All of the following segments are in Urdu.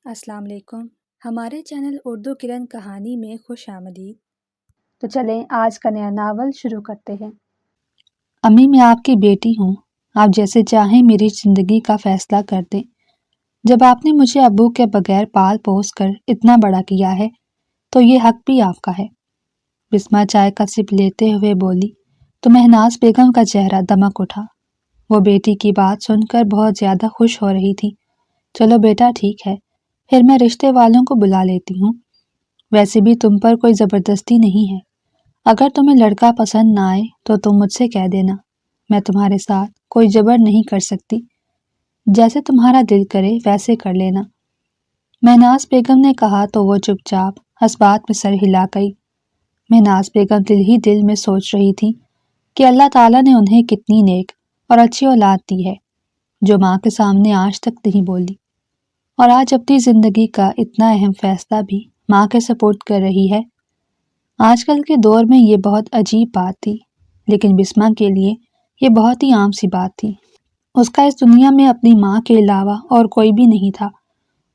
السلام علیکم۔ ہمارے چینل اردو کرن کہانی میں خوش آمدید۔ تو چلیں آج کا نیا ناول شروع کرتے ہیں۔ امی، میں آپ کی بیٹی ہوں، آپ جیسے چاہیں میری زندگی کا فیصلہ کر دیں۔ جب آپ نے مجھے ابو کے بغیر پال پوس کر اتنا بڑا کیا ہے تو یہ حق بھی آپ کا ہے۔ بسمہ چائے کا سپ لیتے ہوئے بولی تو مہناز بیگم کا چہرہ دمک اٹھا۔ وہ بیٹی کی بات سن کر بہت زیادہ خوش ہو رہی تھی۔ چلو بیٹا ٹھیک ہے، پھر میں رشتے والوں کو بلا لیتی ہوں۔ ویسے بھی تم پر کوئی زبردستی نہیں ہے۔ اگر تمہیں لڑکا پسند نہ آئے تو تم مجھ سے کہہ دینا، میں تمہارے ساتھ کوئی جبر نہیں کر سکتی۔ جیسے تمہارا دل کرے ویسے کر لینا۔ مہناز بیگم نے کہا تو وہ چپ چاپ اس بات میں سر ہلا گئی۔ مہناز بیگم دل ہی دل میں سوچ رہی تھی کہ اللہ تعالیٰ نے انہیں کتنی نیک اور اچھی اولاد دی ہے جو ماں کے سامنے آج تک نہیں بولی، اور آج اپنی زندگی کا اتنا اہم فیصلہ بھی ماں کے سپورٹ کر رہی ہے۔ آج کل کے دور میں یہ بہت عجیب بات تھی، لیکن بسمہ کے لیے یہ بہت ہی عام سی بات تھی۔ اس کا اس دنیا میں اپنی ماں کے علاوہ اور کوئی بھی نہیں تھا،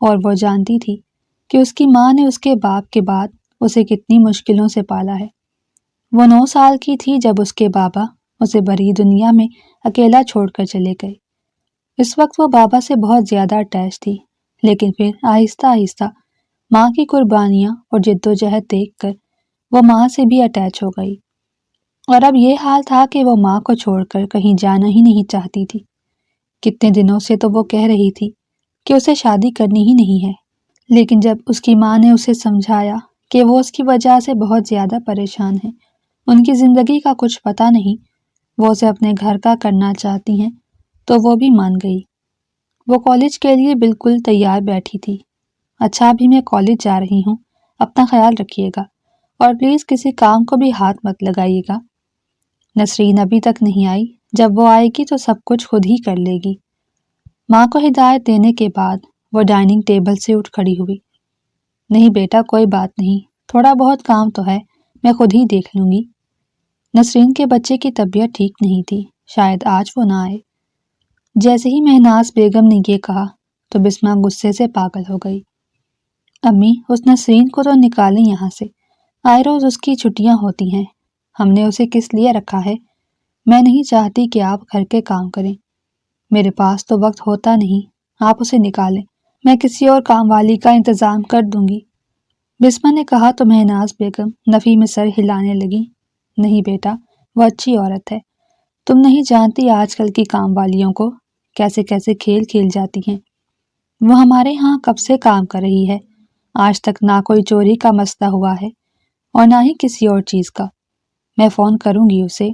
اور وہ جانتی تھی کہ اس کی ماں نے اس کے باپ کے بعد اسے کتنی مشکلوں سے پالا ہے۔ وہ 9 سال کی تھی جب اس کے بابا اسے بھری دنیا میں اکیلا چھوڑ کر چلے گئے۔ اس وقت وہ بابا سے بہت زیادہ اٹیچ تھی، لیکن پھر آہستہ آہستہ ماں کی قربانیاں اور جد و جہد دیکھ کر وہ ماں سے بھی اٹیچ ہو گئی، اور اب یہ حال تھا کہ وہ ماں کو چھوڑ کر کہیں جانا ہی نہیں چاہتی تھی۔ کتنے دنوں سے تو وہ کہہ رہی تھی کہ اسے شادی کرنی ہی نہیں ہے، لیکن جب اس کی ماں نے اسے سمجھایا کہ وہ اس کی وجہ سے بہت زیادہ پریشان ہے، ان کی زندگی کا کچھ پتہ نہیں، وہ اسے اپنے گھر کا کرنا چاہتی ہیں، تو وہ بھی مان گئی۔ وہ کالج کے لیے بالکل تیار بیٹھی تھی۔ اچھا ابھی میں کالج جا رہی ہوں، اپنا خیال رکھیے گا، اور پلیز کسی کام کو بھی ہاتھ مت لگائیے گا۔ نسرین ابھی تک نہیں آئی، جب وہ آئے گی تو سب کچھ خود ہی کر لے گی۔ ماں کو ہدایت دینے کے بعد وہ ڈائننگ ٹیبل سے اٹھ کھڑی ہوئی۔ نہیں بیٹا کوئی بات نہیں، تھوڑا بہت کام تو ہے، میں خود ہی دیکھ لوں گی۔ نسرین کے بچے کی طبیعت ٹھیک نہیں تھی، شاید آج وہ نہ آئے۔ جیسے ہی مہناز بیگم نے یہ کہا تو بسمہ غصے سے پاگل ہو گئی۔ امی، اس نسرین کو تو نکالیں یہاں سے، آئے روز اس کی چھٹیاں ہوتی ہیں، ہم نے اسے کس لیے رکھا ہے؟ میں نہیں چاہتی کہ آپ گھر کے کام کریں، میرے پاس تو وقت ہوتا نہیں، آپ اسے نکالیں، میں کسی اور کام والی کا انتظام کر دوں گی۔ بسمہ نے کہا تو مہناز بیگم نفی میں سر ہلانے لگی۔ نہیں بیٹا، وہ اچھی عورت ہے، تم نہیں جانتی آج کل کی کام والیوں کو کیسے کیسے کھیل کھیل جاتی ہیں۔ وہ ہمارے ہاں کب سے کام کر رہی ہے، آج تک نہ کوئی چوری کا مسئلہ ہوا ہے اور نہ ہی کسی اور چیز کا۔ میں فون کروں گی اسے۔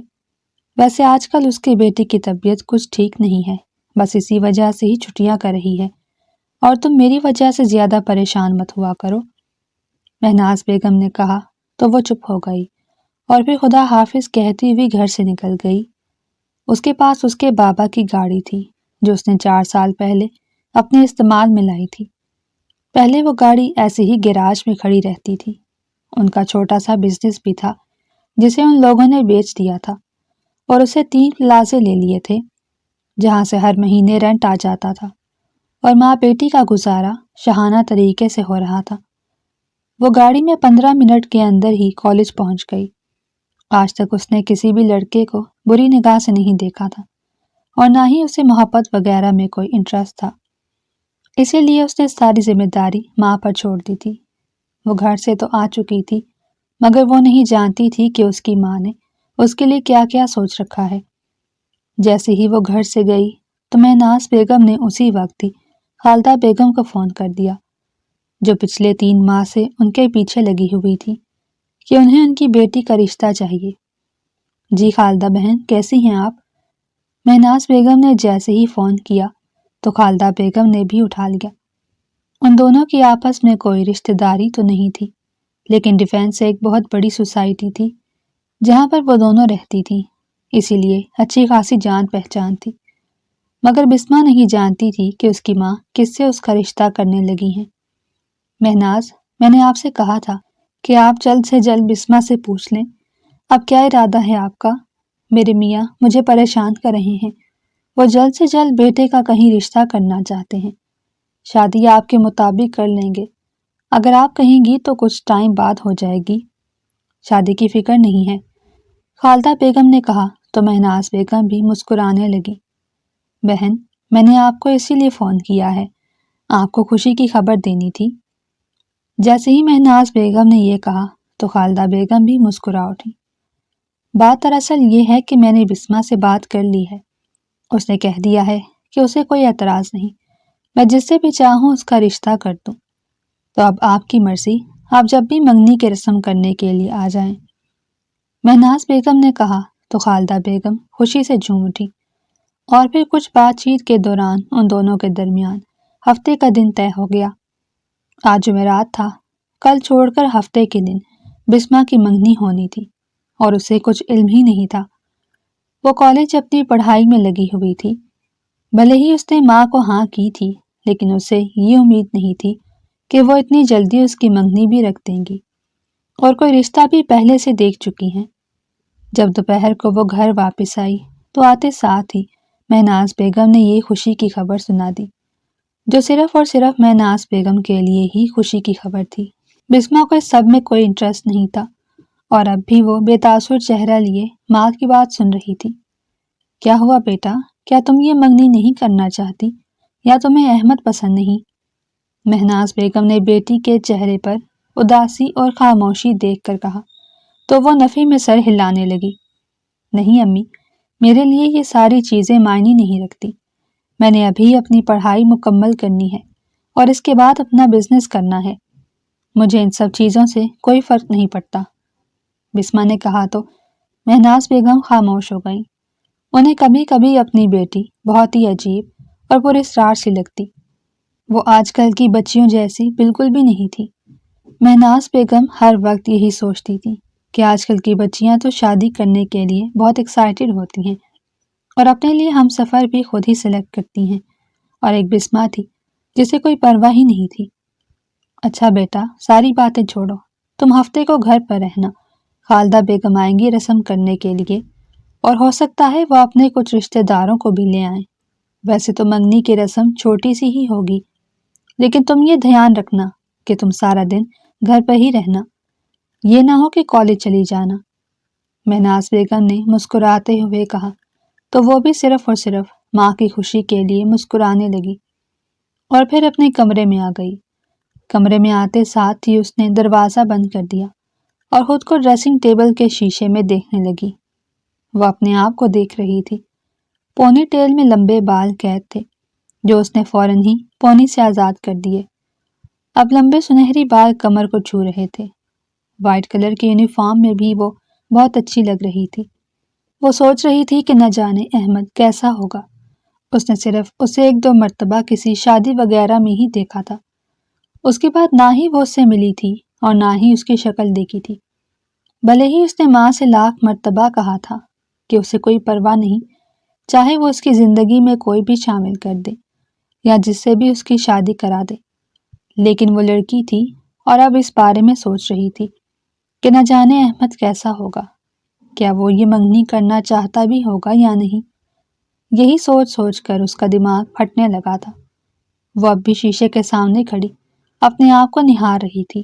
ویسے آج کل اس کے بیٹے کی طبیعت کچھ ٹھیک نہیں ہے، بس اسی وجہ سے ہی چھٹیاں کر رہی ہے، اور تم میری وجہ سے زیادہ پریشان مت ہوا کرو۔ مہناز بیگم نے کہا تو وہ چپ ہو گئی، اور پھر خدا حافظ کہتی ہوئی گھر سے نکل گئی۔ اس کے پاس اس کے بابا کی گاڑی تھی جو اس نے 4 سال پہلے اپنے استعمال میں لائی تھی۔ پہلے وہ گاڑی ایسے ہی گیراج میں کھڑی رہتی تھی۔ ان کا چھوٹا سا بزنس بھی تھا جسے ان لوگوں نے بیچ دیا تھا، اور اسے 3 پلازے لے لیے تھے جہاں سے ہر مہینے رینٹ آ جاتا تھا، اور ماں بیٹی کا گزارا شاہانہ طریقے سے ہو رہا تھا۔ وہ گاڑی میں 15 منٹ کے اندر ہی کالج پہنچ گئی۔ آج تک اس نے کسی بھی لڑکے کو بری نگاہ سے نہیں دیکھا تھا، اور نہ ہی اسے محبت وغیرہ میں کوئی انٹرسٹ تھا، اسی لیے اس نے ساری ذمہ داری ماں پر چھوڑ دی تھی۔ وہ گھر سے تو آ چکی تھی، مگر وہ نہیں جانتی تھی کہ اس کی ماں نے اس کے لیے کیا کیا سوچ رکھا ہے۔ جیسے ہی وہ گھر سے گئی تو مہناز بیگم نے اسی وقت ہی خالدہ بیگم کو فون کر دیا، جو پچھلے 3 ماہ سے ان کے پیچھے لگی ہوئی تھی کہ انہیں ان کی بیٹی کا رشتہ چاہیے۔ جی خالدہ بہن، کیسی ہیں آپ؟ مہناز بیگم نے جیسے ہی فون کیا تو خالدہ بیگم نے بھی اٹھا لیا۔ ان دونوں کی آپس میں کوئی رشتہ داری تو نہیں تھی، لیکن ڈیفینس ایک بہت بڑی سوسائٹی تھی جہاں پر وہ دونوں رہتی تھیں، اسی لیے اچھی خاصی جان پہچان تھی۔ مگر بسمہ نہیں جانتی تھی کہ اس کی ماں کس سے اس کا رشتہ کرنے لگی ہیں۔ مہناز، میں نے آپ سے کہا تھا کہ آپ جلد سے جلد بسمہ سے پوچھ لیں، اب کیا ارادہ ہے آپ کا؟ میرے میاں مجھے پریشان کر رہے ہیں، وہ جلد سے جلد بیٹے کا کہیں رشتہ کرنا چاہتے ہیں۔ شادی آپ کے مطابق کر لیں گے، اگر آپ کہیں گی تو کچھ ٹائم بعد ہو جائے گی، شادی کی فکر نہیں ہے، خالدہ بیگم نے کہا تو مہناز بیگم بھی مسکرانے لگی۔ بہن، میں نے آپ کو اسی لیے فون کیا ہے، آپ کو خوشی کی خبر دینی تھی۔ جیسے ہی مہناز بیگم نے یہ کہا تو خالدہ بیگم بھی مسکرا اٹھی۔ بات دراصل یہ ہے کہ میں نے بسمہ سے بات کر لی ہے، اس نے کہہ دیا ہے کہ اسے کوئی اعتراض نہیں، میں جس سے بھی چاہوں اس کا رشتہ کر دوں، تو اب آپ کی مرضی، آپ جب بھی منگنی کی رسم کرنے کے لیے آ جائیں۔ مہناز بیگم نے کہا تو خالدہ بیگم خوشی سے جھوم اٹھی، اور پھر کچھ بات چیت کے دوران ان دونوں کے درمیان ہفتے کا دن طے ہو گیا۔ آج جمعرات تھا، کل چھوڑ کر ہفتے کے دن بسمہ کی منگنی ہونی تھی، اور اسے کچھ علم ہی نہیں تھا۔ وہ کالج اپنی پڑھائی میں لگی ہوئی تھی، بھلے ہی اس نے ماں کو ہاں کی تھی، لیکن اسے یہ امید نہیں تھی کہ وہ اتنی جلدی اس کی منگنی بھی رکھ دیں گی، اور کوئی رشتہ بھی پہلے سے دیکھ چکی ہیں۔ جب دوپہر کو وہ گھر واپس آئی تو آتے ساتھ ہی مہناز بیگم نے یہ خوشی کی خبر سنا دی، جو صرف اور صرف مہناز بیگم کے لیے ہی خوشی کی خبر تھی۔ بسمہ کو اس سب میں کوئی انٹرسٹ نہیں تھا، اور اب بھی وہ بے تاثر چہرہ لیے ماں کی بات سن رہی تھی۔ کیا ہوا بیٹا، کیا تم یہ منگنی نہیں کرنا چاہتی، یا تمہیں احمد پسند نہیں؟ مہناز بیگم نے بیٹی کے چہرے پر اداسی اور خاموشی دیکھ کر کہا تو وہ نفی میں سر ہلانے لگی۔ نہیں امی، میرے لیے یہ ساری چیزیں معنی نہیں رکھتی، میں نے ابھی اپنی پڑھائی مکمل کرنی ہے اور اس کے بعد اپنا بزنس کرنا ہے، مجھے ان سب چیزوں سے کوئی فرق نہیں پڑتا۔ بسمہ نے کہا تو مہناز بیگم خاموش ہو گئیں۔ انہیں کبھی کبھی اپنی بیٹی بہت ہی عجیب اور پراسرار سی لگتی، وہ آج کل کی بچیوں جیسی بالکل بھی نہیں تھی۔ مہناز بیگم ہر وقت یہی سوچتی تھی کہ آج کل کی بچیاں تو شادی کرنے کے لیے بہت ایکسائٹڈ ہوتی ہیں، اور اپنے لیے ہم سفر بھی خود ہی سلیکٹ کرتی ہیں، اور ایک بسمہ تھی جسے کوئی پرواہ ہی نہیں تھی۔ اچھا بیٹا، ساری باتیں چھوڑو، تم ہفتے کو گھر پر رہنا، خالدہ بیگم آئیں گی رسم کرنے کے لیے، اور ہو سکتا ہے وہ اپنے کچھ رشتہ داروں کو بھی لے آئیں۔ ویسے تو منگنی کی رسم چھوٹی سی ہی ہوگی، لیکن تم یہ دھیان رکھنا کہ تم سارا دن گھر پر ہی رہنا، یہ نہ ہو کہ کالج چلی جانا۔ مہناز بیگم نے مسکراتے ہوئے کہا تو وہ بھی صرف اور صرف ماں کی خوشی کے لیے مسکرانے لگی، اور پھر اپنے کمرے میں آ گئی۔ کمرے میں آتے ساتھ ہی اس نے دروازہ بند کر دیا اور خود کو ڈریسنگ ٹیبل کے شیشے میں دیکھنے لگی۔ وہ اپنے آپ کو دیکھ رہی تھی، پونی ٹیل میں لمبے بال قید تھے جو اس نے فوراً ہی پونی سے آزاد کر دیے۔ اب لمبے سنہری بال کمر کو چھو رہے تھے۔ وائٹ کلر کی یونیفارم میں بھی وہ بہت اچھی لگ رہی تھی۔ وہ سوچ رہی تھی کہ نہ جانے احمد کیسا ہوگا، اس نے صرف اسے ایک دو مرتبہ کسی شادی وغیرہ میں ہی دیکھا تھا، اس کے بعد نہ ہی وہ اس سے ملی تھی اور نہ ہی اس کی شکل دیکھی تھی۔ بھلے ہی اس نے ماں سے لاکھ مرتبہ کہا تھا کہ اسے کوئی پرواہ نہیں، چاہے وہ اس کی زندگی میں کوئی بھی شامل کر دے یا جس سے بھی اس کی شادی کرا دے، لیکن وہ لڑکی تھی اور اب اس بارے میں سوچ رہی تھی کہ نہ جانے احمد کیسا ہوگا، کیا وہ یہ منگنی کرنا چاہتا بھی ہوگا یا نہیں۔ یہی سوچ سوچ کر اس کا دماغ پھٹنے لگا تھا۔ وہ اب بھی شیشے کے سامنے کھڑی اپنے آپ کو نہار رہی تھی۔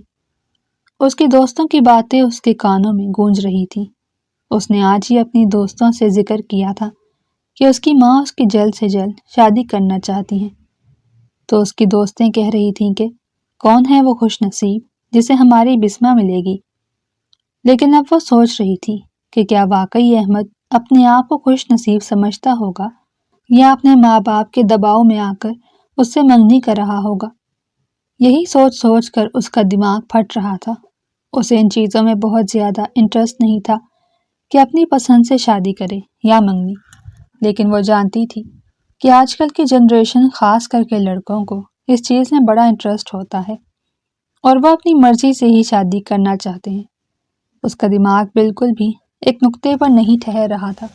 اس کی دوستوں کی باتیں اس کے کانوں میں گونج رہی تھی۔ اس نے آج ہی اپنی دوستوں سے ذکر کیا تھا کہ اس کی ماں اس کی جلد سے جلد شادی کرنا چاہتی ہیں، تو اس کی دوستیں کہہ رہی تھیں کہ کون ہے وہ خوش نصیب جسے ہماری بسمہ ملے گی۔ لیکن اب وہ سوچ رہی تھی کہ کیا واقعی احمد اپنے آپ کو خوش نصیب سمجھتا ہوگا، یا اپنے ماں باپ کے دباؤ میں آ کر اس سے منگنی کر رہا ہوگا۔ یہی سوچ سوچ کر اس کا دماغ پھٹ رہا تھا۔ اسے ان چیزوں میں بہت زیادہ انٹرسٹ نہیں تھا کہ اپنی پسند سے شادی کرے یا منگنی، لیکن وہ جانتی تھی کہ آج کل کی جنریشن خاص کر کے لڑکوں کو اس چیز میں بڑا انٹرسٹ ہوتا ہے، اور وہ اپنی مرضی سے ہی شادی کرنا چاہتے ہیں۔ اس کا دماغ بالکل بھی ایک نقطے پر نہیں ٹھہر رہا تھا،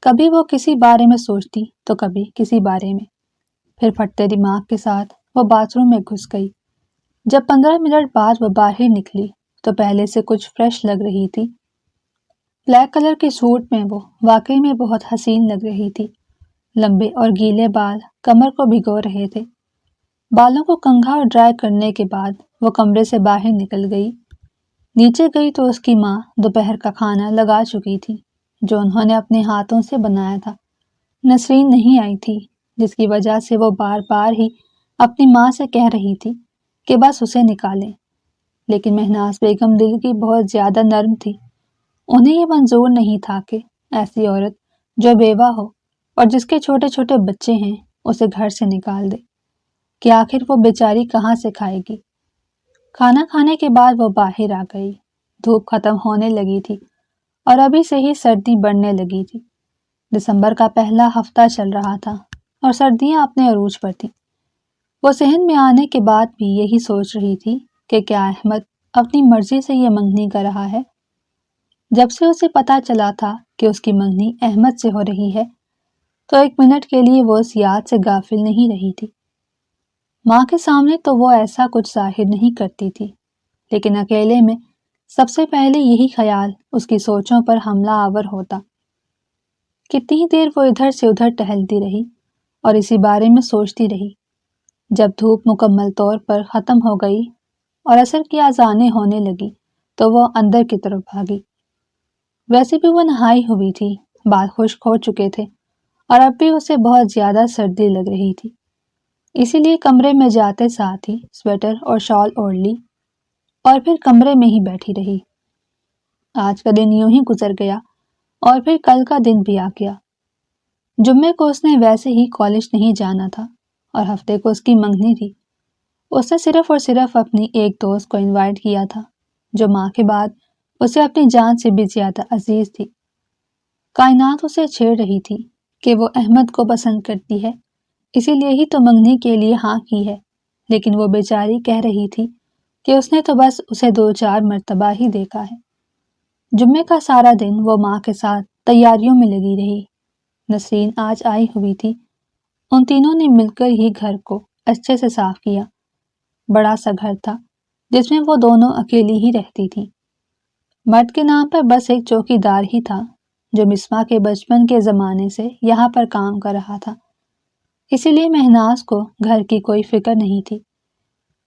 کبھی وہ کسی بارے میں سوچتی تو کبھی کسی بارے میں۔ پھر پھٹتے دماغ کے ساتھ وہ باتھ روم میں گھس گئی۔ جب 15 منٹ بعد وہ باہر نکلی تو پہلے سے کچھ فریش لگ رہی تھی۔ بلیک کلر کے سوٹ میں وہ واقعی میں بہت حسین لگ رہی تھی۔ لمبے اور گیلے بال کمر کو بھگو رہے تھے۔ بالوں کو کنگھا اور ڈرائی کرنے کے بعد وہ کمرے سے باہر نکل گئی۔ نیچے گئی تو اس کی ماں دوپہر کا کھانا لگا چکی تھی جو انہوں نے اپنے ہاتھوں سے بنایا تھا۔ نسرین نہیں آئی تھی، جس کی وجہ سے وہ بار بار ہی اپنی ماں سے کہہ رہی تھی کہ بس اسے نکالیں، لیکن مہناز بیگم دل کی بہت زیادہ نرم تھی۔ انہیں یہ منظور نہیں تھا کہ ایسی عورت جو بیوہ ہو اور جس کے چھوٹے چھوٹے بچے ہیں اسے گھر سے نکال دے، کہ آخر وہ بیچاری کہاں سے کھائے گی۔ کھانا کھانے کے بعد وہ باہر آ گئی۔ دھوپ ختم ہونے لگی تھی اور ابھی سے ہی سردی بڑھنے لگی تھی۔ دسمبر کا پہلا ہفتہ چل رہا تھا اور سردیاں اپنے عروج پر تھیں۔ وہ صحن میں آنے کے بعد بھی یہی سوچ رہی تھی کہ کیا احمد اپنی مرضی سے یہ منگنی کر رہا ہے۔ جب سے اسے پتہ چلا تھا کہ اس کی منگنی احمد سے ہو رہی ہے تو ایک منٹ کے لیے وہ اس یاد سے غافل نہیں رہی تھی۔ ماں کے سامنے تو وہ ایسا کچھ ظاہر نہیں کرتی تھی، لیکن اکیلے میں سب سے پہلے یہی خیال اس کی سوچوں پر حملہ آور ہوتا۔ کتنی دیر وہ ادھر سے ادھر ٹہلتی رہی اور اسی بارے میں سوچتی رہی۔ جب دھوپ مکمل طور پر ختم ہو گئی اور عصر کی اذانیں ہونے لگی تو وہ اندر کی طرف بھاگی۔ ویسے بھی وہ نہائی ہوئی تھی، بال خشک ہو چکے تھے اور اب بھی اسے بہت زیادہ سردی لگ رہی تھی، اسی لیے کمرے میں جاتے ساتھ ہی سویٹر اور شال اوڑھ لی اور پھر کمرے میں ہی بیٹھی رہی۔ آج کا دن یوں ہی گزر گیا اور پھر کل کا دن بھی آ گیا۔ جمعے کو اس نے ویسے ہی کالج نہیں جانا تھا اور ہفتے کو اس کی منگنی تھی۔ اس نے صرف اور صرف اپنی ایک دوست کو انوائٹ کیا تھا جو ماں کے بعد اسے اپنی جان سے بھی زیادہ عزیز تھی۔ کائنات اسے چھیڑ رہی تھی کہ وہ احمد کو پسند کرتی ہے، اسی لیے ہی تو منگنی کے لیے ہاں کی ہے، لیکن وہ بیچاری کہہ رہی تھی کہ اس نے تو بس اسے 2-4 مرتبہ ہی دیکھا ہے۔ جمعے کا سارا دن وہ ماں کے ساتھ تیاریوں میں لگی رہی۔ نسرین آج آئی ہوئی تھی۔ ان تینوں نے مل کر ہی گھر کو اچھے سے صاف کیا۔ بڑا سا گھر تھا جس میں وہ دونوں اکیلی ہی رہتی تھی۔ مرد کے نام پر بس ایک چوکی دار ہی تھا جو بسمہ کے بچپن کے زمانے سے یہاں پر کام کر رہا تھا، اسی لیے مہناز کو گھر کی کوئی فکر نہیں تھی،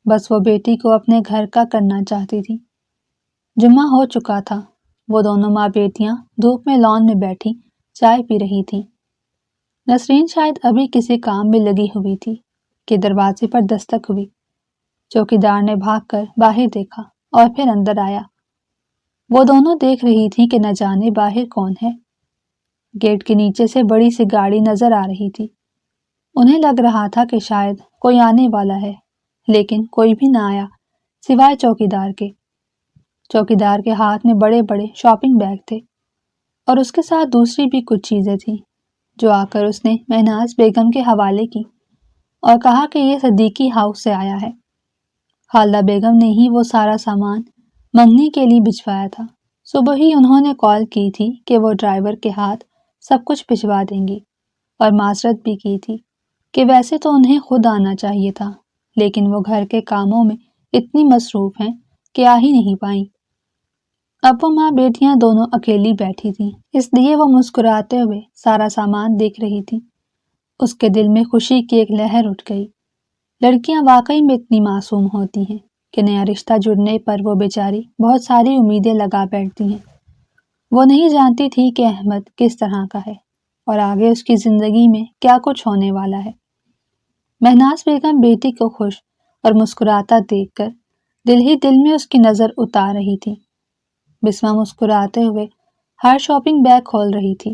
بس وہ بیٹی کو اپنے گھر کا کرنا چاہتی تھی۔ جمعہ ہو چکا تھا، وہ دونوں ماں بیٹیاں دھوپ میں لان میں بیٹھی چائے پی رہی تھیں۔ نسرین شاید ابھی کسی کام میں لگی ہوئی تھی کہ دروازے پر دستک ہوئی۔ چوکیدار نے بھاگ کر باہر دیکھا اور پھر اندر آیا۔ وہ دونوں دیکھ رہی تھی کہ نہ جانے باہر کون ہے۔ گیٹ کے نیچے سے بڑی سی گاڑی نظر آ رہی تھی۔ انہیں لگ رہا تھا کہ شاید کوئی آنے والا ہے، لیکن کوئی بھی نہ آیا سوائے چوکیدار کے۔ چوکیدار کے ہاتھ میں بڑے بڑے شاپنگ بیگ تھے اور اس کے ساتھ دوسری بھی کچھ چیزیں تھیں جو آ کر اس نے مہناز بیگم کے حوالے کی اور کہا کہ یہ صدیقی ہاؤس سے آیا ہے۔ خالدہ بیگم نے ہی وہ سارا سامان منگنی کے لیے بھجوایا تھا۔ صبح ہی انہوں نے کال کی تھی کہ وہ ڈرائیور کے ہاتھ سب کچھ بھجوا دیں گی اور معذرت بھی کی تھی کہ ویسے تو انہیں خود آنا چاہیے تھا، لیکن وہ گھر کے کاموں میں اتنی مصروف ہیں کہ آ ہی نہیں پائیں۔ اب وہ ماں بیٹیاں دونوں اکیلی بیٹھی تھیں، اس لیے وہ مسکراتے ہوئے سارا سامان دیکھ رہی تھی۔ اس کے دل میں خوشی کی ایک لہر اٹھ گئی۔ لڑکیاں واقعی میں اتنی معصوم ہوتی ہیں کہ نیا رشتہ جڑنے پر وہ بیچاری بہت ساری امیدیں لگا بیٹھتی ہیں۔ وہ نہیں جانتی تھی کہ احمد کس طرح کا ہے اور آگے اس کی زندگی میں کیا کچھ ہونے والا ہے۔ مہناز بیگم بیٹی کو خوش اور مسکراتا دیکھ کر دل ہی دل میں اس کی نظر اتار رہی تھی۔ بسمہ مسکراتے ہوئے ہر شاپنگ بیگ کھول رہی تھی،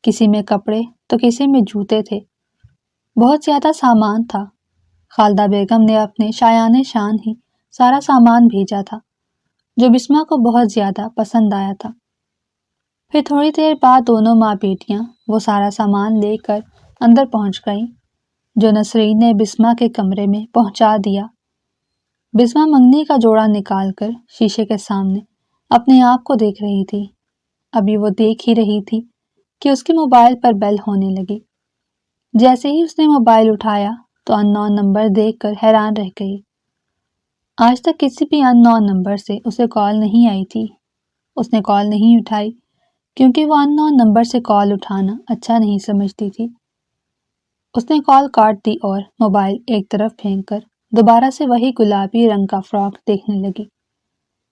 کسی میں کپڑے تو کسی میں جوتے تھے، بہت زیادہ سامان تھا۔ خالدہ بیگم نے اپنے شایان شان ہی سارا سامان بھیجا تھا جو بسمہ کو بہت زیادہ پسند آیا تھا۔ پھر تھوڑی دیر بعد دونوں ماں بیٹیاں وہ سارا سامان لے کر اندر پہنچ گئیں جو نسرین نے بسمہ کے کمرے میں پہنچا دیا۔ بسمہ منگنی کا جوڑا نکال کر شیشے کے سامنے اپنے آپ کو دیکھ رہی تھی۔ ابھی وہ دیکھ ہی رہی تھی کہ اس کے موبائل پر بیل ہونے لگی۔ جیسے ہی اس نے موبائل اٹھایا تو ان نون نمبر دیکھ کر حیران رہ گئی۔ آج تک کسی بھی ان نون نمبر سے اسے کال نہیں آئی تھی۔ اس نے کال نہیں اٹھائی کیونکہ وہ ان نون نمبر سے کال اٹھانا اچھا نہیں سمجھتی تھی۔ اس نے کال کاٹ دی اور موبائل ایک طرف پھینک کر دوبارہ سے وہی گلابی رنگ کا فراک دیکھنے لگی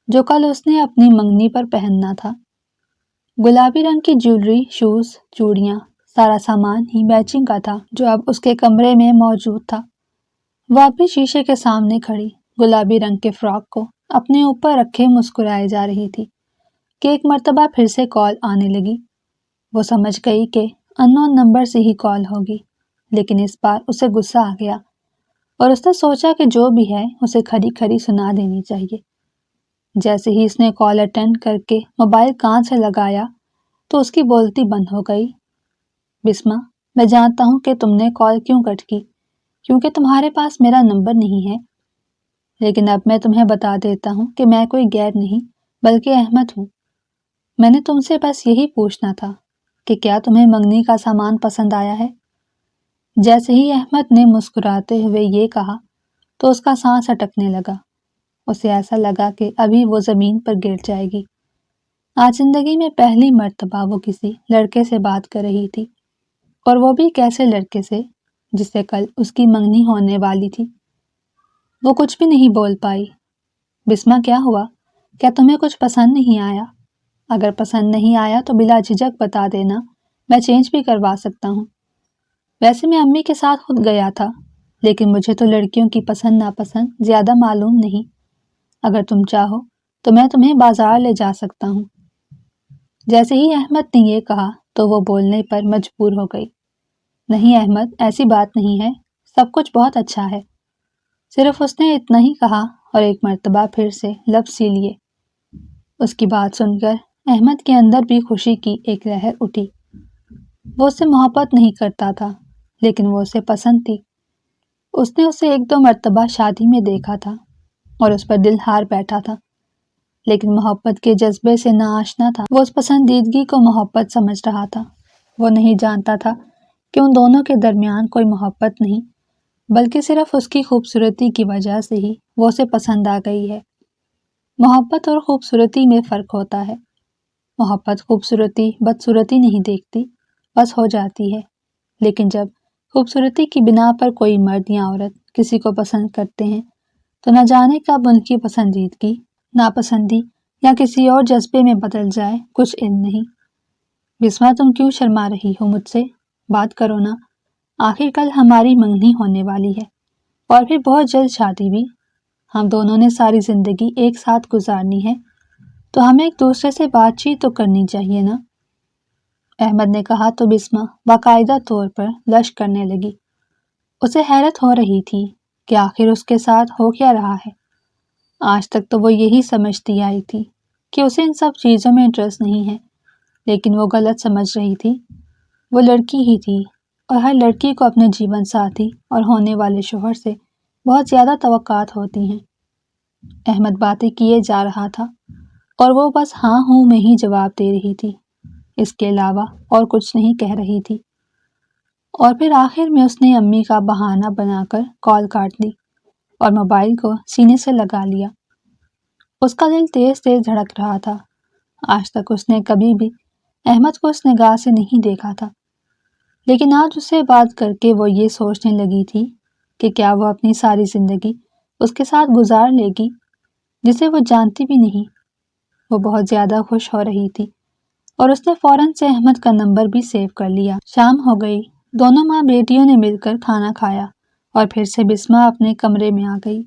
جو کل اس نے اپنی منگنی پر پہننا تھا۔ گلابی رنگ کی جیولری، شوز، چوڑیاں، سارا سامان ہی میچنگ کا تھا جو اب اس کے کمرے میں موجود تھا۔ وہ اب بھی شیشے کے سامنے کھڑی گلابی رنگ کے فراک کو اپنے اوپر رکھے مسکرائے جا رہی تھی کہ ایک مرتبہ پھر سے کال آنے لگی۔ وہ سمجھ گئی کہ ان نون نمبر سے ہی کال ہوگی، لیکن اس بار اسے غصہ آ گیا اور اس نے سوچا کہ جو بھی ہے اسے کھری کھری سنا دینی چاہیے۔ جیسے ہی اس نے کال اٹینڈ کر کے موبائل کان سے لگایا تو اس کی بولتی بند ہو گئی۔ بسمہ، میں جانتا ہوں کہ تم نے کال کیوں کٹ کی، کیونکہ تمہارے پاس میرا نمبر نہیں ہے، لیکن اب میں تمہیں بتا دیتا ہوں کہ میں کوئی غیر نہیں بلکہ احمد ہوں۔ میں نے تم سے بس یہی پوچھنا تھا کہ کیا تمہیں منگنی کا سامان پسند آیا ہے؟ جیسے ہی احمد نے مسکراتے ہوئے یہ کہا تو اس کا سانس اٹکنے لگا۔ اسے ایسا لگا کہ ابھی وہ زمین پر گر جائے گی۔ آج زندگی میں پہلی مرتبہ وہ کسی لڑکے سے بات کر رہی تھی، اور وہ بھی کیسے لڑکے سے جس سے کل اس کی منگنی ہونے والی تھی۔ وہ کچھ بھی نہیں بول پائی۔ بسمہ، کیا ہوا؟ کیا تمہیں کچھ پسند نہیں آیا؟ اگر پسند نہیں آیا تو بلا جھجک بتا دینا، میں چینج بھی کروا سکتا ہوں۔ ویسے میں امی کے ساتھ خود گیا تھا، لیکن مجھے تو لڑکیوں کی پسند ناپسند زیادہ معلوم نہیں۔ اگر تم چاہو تو میں تمہیں بازار لے جا سکتا ہوں۔ جیسے ہی احمد نے یہ کہا تو وہ بولنے پر مجبور ہو گئی۔ نہیں احمد، ایسی بات نہیں ہے، سب کچھ بہت اچھا ہے۔ صرف اس نے اتنا ہی کہا اور ایک مرتبہ پھر سے لب سی لیے۔ اس کی بات سن کر احمد کے اندر بھی خوشی کی ایک لہر اٹھی۔ وہ اس سے محبت نہیں کرتا تھا، لیکن وہ اسے پسند تھی۔ اس نے اسے ایک دو مرتبہ شادی میں دیکھا تھا اور اس پر دل ہار بیٹھا تھا، لیکن محبت کے جذبے سے ناآشنا تھا۔ وہ اس پسندیدگی کو محبت سمجھ رہا تھا۔ وہ نہیں جانتا تھا کہ ان دونوں کے درمیان کوئی محبت نہیں، بلکہ صرف اس کی خوبصورتی کی وجہ سے ہی وہ اسے پسند آ گئی ہے۔ محبت اور خوبصورتی میں فرق ہوتا ہے۔ محبت خوبصورتی بدصورتی نہیں دیکھتی، بس ہو جاتی ہے، لیکن جب خوبصورتی کی بنا پر کوئی مرد یا عورت کسی کو پسند کرتے ہیں تو نہ جانے کب ان کی پسندیدگی ناپسندی یا کسی اور جذبے میں بدل جائے، کچھ علم نہیں۔ بسمہ، تم کیوں شرما رہی ہو مجھ سے؟ بات کرو نا، آخر کل ہماری منگنی ہونے والی ہے اور پھر بہت جلد شادی بھی۔ ہم دونوں نے ساری زندگی ایک ساتھ گزارنی ہے، تو ہمیں ایک دوسرے سے بات چیت تو کرنی چاہیے نا۔ احمد نے کہا تو بسمہ باقاعدہ طور پر لش کرنے لگی۔ اسے حیرت ہو رہی تھی کہ آخر اس کے ساتھ ہو کیا رہا ہے۔ آج تک تو وہ یہی سمجھتی آئی تھی کہ اسے ان سب چیزوں میں انٹرسٹ نہیں ہے، لیکن وہ غلط سمجھ رہی تھی۔ وہ لڑکی ہی تھی اور ہر لڑکی کو اپنے جیون ساتھی اور ہونے والے شوہر سے بہت زیادہ توقعات ہوتی ہیں۔ احمد باتیں کیے جا رہا تھا اور وہ بس ہاں ہوں میں ہی جواب دے رہی تھی، اس کے علاوہ اور کچھ نہیں کہہ رہی تھی۔ اور پھر آخر میں اس نے امی کا بہانہ بنا کر کال کاٹ دی اور موبائل کو سینے سے لگا لیا۔ اس کا دل تیز تیز دھڑک رہا تھا۔ آج تک اس نے کبھی بھی احمد کو اس نگاہ سے نہیں دیکھا تھا، لیکن آج اس سے بات کر کے وہ یہ سوچنے لگی تھی کہ کیا وہ اپنی ساری زندگی اس کے ساتھ گزار لے گی جسے وہ جانتی بھی نہیں۔ وہ بہت زیادہ خوش ہو رہی تھی اور اس نے فوراً سے احمد کا نمبر بھی سیو کر لیا۔ شام ہو گئی، دونوں ماں بیٹیوں نے مل کر کھانا کھایا اور پھر سے بسمہ اپنے کمرے میں آ گئی۔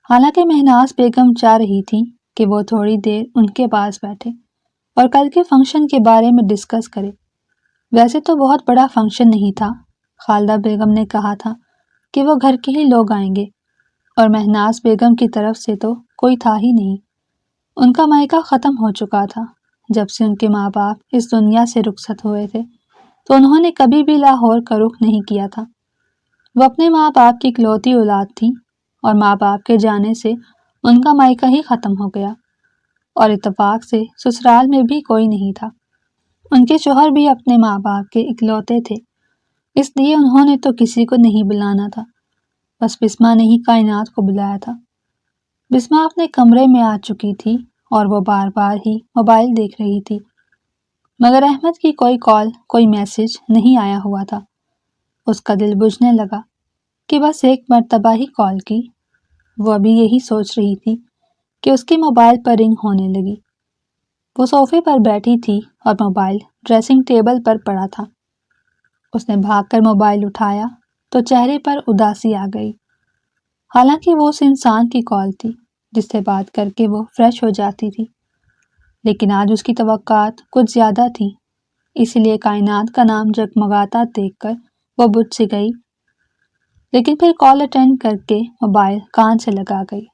حالانکہ مہناز بیگم چاہ رہی تھی کہ وہ تھوڑی دیر ان کے پاس بیٹھے اور کل کے فنکشن کے بارے میں ڈسکس کرے۔ ویسے تو بہت بڑا فنکشن نہیں تھا، خالدہ بیگم نے کہا تھا کہ وہ گھر کے ہی لوگ آئیں گے، اور مہناز بیگم کی طرف سے تو کوئی تھا ہی نہیں۔ ان کا مائکہ ختم ہو چکا تھا۔ جب سے ان کے ماں باپ اس دنیا سے رخصت ہوئے تھے تو انہوں نے کبھی بھی لاہور کا رخ نہیں کیا تھا۔ وہ اپنے ماں باپ کی اکلوتی اولاد تھیں اور ماں باپ کے جانے سے ان کا مائکہ ہی ختم ہو گیا، اور اتفاق سے سسرال میں بھی کوئی نہیں تھا۔ ان کے شوہر بھی اپنے ماں باپ کے اکلوتے تھے، اس لیے انہوں نے تو کسی کو نہیں بلانا تھا، بس بسمہ نے ہی کائنات کو بلایا تھا۔ بسمہ اپنے کمرے میں آ چکی تھی اور وہ بار بار ہی موبائل دیکھ رہی تھی، مگر احمد کی کوئی کال کوئی میسج نہیں آیا ہوا تھا۔ اس کا دل بجھنے لگا کہ بس ایک مرتبہ ہی کال کی۔ وہ ابھی یہی سوچ رہی تھی کہ اس کے موبائل پر رنگ ہونے لگی۔ وہ صوفے پر بیٹھی تھی اور موبائل ڈریسنگ ٹیبل پر پڑا تھا۔ اس نے بھاگ کر موبائل اٹھایا تو چہرے پر اداسی آ گئی۔ حالانکہ وہ اس انسان کی کال تھی جس سے بات کر کے وہ فریش ہو جاتی تھی، لیکن آج اس کی توقعات کچھ زیادہ تھی، اسی لیے کائنات کا نام جگمگاتا دیکھ کر وہ بجھ سی گئی، لیکن پھر کال اٹینڈ کر کے موبائل کان سے لگا گئی۔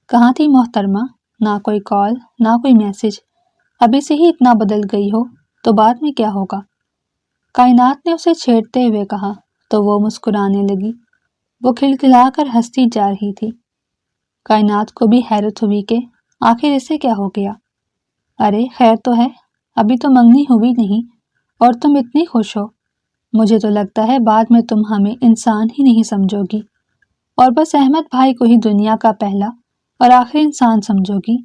کہاں تھی محترمہ؟ نہ کوئی کال، نہ کوئی میسج۔ ابھی سے ہی اتنا بدل گئی ہو تو بعد میں کیا ہوگا؟ کائنات نے اسے چھیڑتے ہوئے کہا تو وہ مسکرانے لگی۔ وہ کھلکھلا کر ہنستی جا رہی تھی۔ کائنات کو بھی حیرت ہوئی کہ آخر اسے کیا ہو گیا۔ ارے خیر تو ہے، ابھی تو منگنی ہوئی نہیں اور تم اتنی خوش ہو۔ مجھے تو لگتا ہے بعد میں تم ہمیں انسان ہی نہیں سمجھو گی اور بس احمد بھائی کو ہی دنیا کا پہلا اور آخری انسان سمجھو گی۔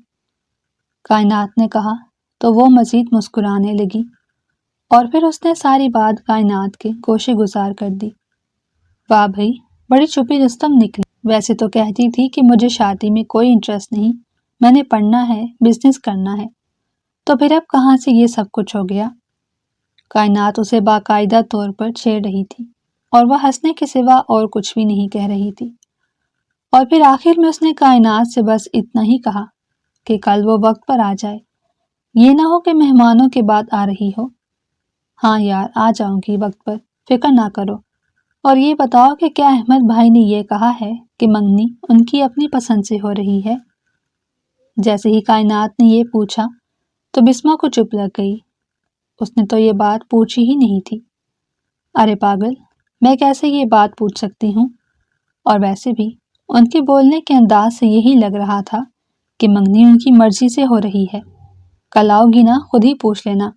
کائنات نے کہا تو وہ مزید مسکرانے لگی اور پھر اس نے ساری بات کائنات کے گوشے گزار کر دی۔ واہ بھائی، بڑی چھپی رستم نکلی۔ ویسے تو کہتی تھی کہ مجھے شادی میں کوئی انٹرسٹ نہیں، میں نے پڑھنا ہے، بزنس کرنا ہے، تو پھر اب کہاں سے یہ سب کچھ ہو گیا؟ کائنات اسے باقاعدہ طور پر چھیڑ رہی تھی اور وہ ہنسنے کے سوا اور کچھ بھی نہیں کہہ رہی تھی۔ اور پھر آخر میں اس نے کائنات سے بس اتنا ہی کہا کہ کل وہ وقت پر آ جائے، یہ نہ ہو کہ مہمانوں کے بعد آ رہی ہو۔ ہاں یار، آ جاؤں گی وقت پر، فکر نہ کرو۔ اور یہ بتاؤ کہ کیا احمد بھائی نے یہ کہا ہے کہ منگنی ان کی اپنی پسند سے ہو رہی ہے؟ جیسے ہی کائنات نے یہ پوچھا تو بسمہ کو چپ لگ گئی۔ اس نے تو یہ بات پوچھی ہی نہیں تھی۔ ارے پاگل، میں کیسے یہ بات پوچھ سکتی ہوں؟ اور ویسے بھی ان کے بولنے کے انداز سے یہی لگ رہا تھا کہ منگنی ان کی مرضی سے ہو رہی ہے۔ کل آؤ گی نا، خود ہی پوچھ لینا۔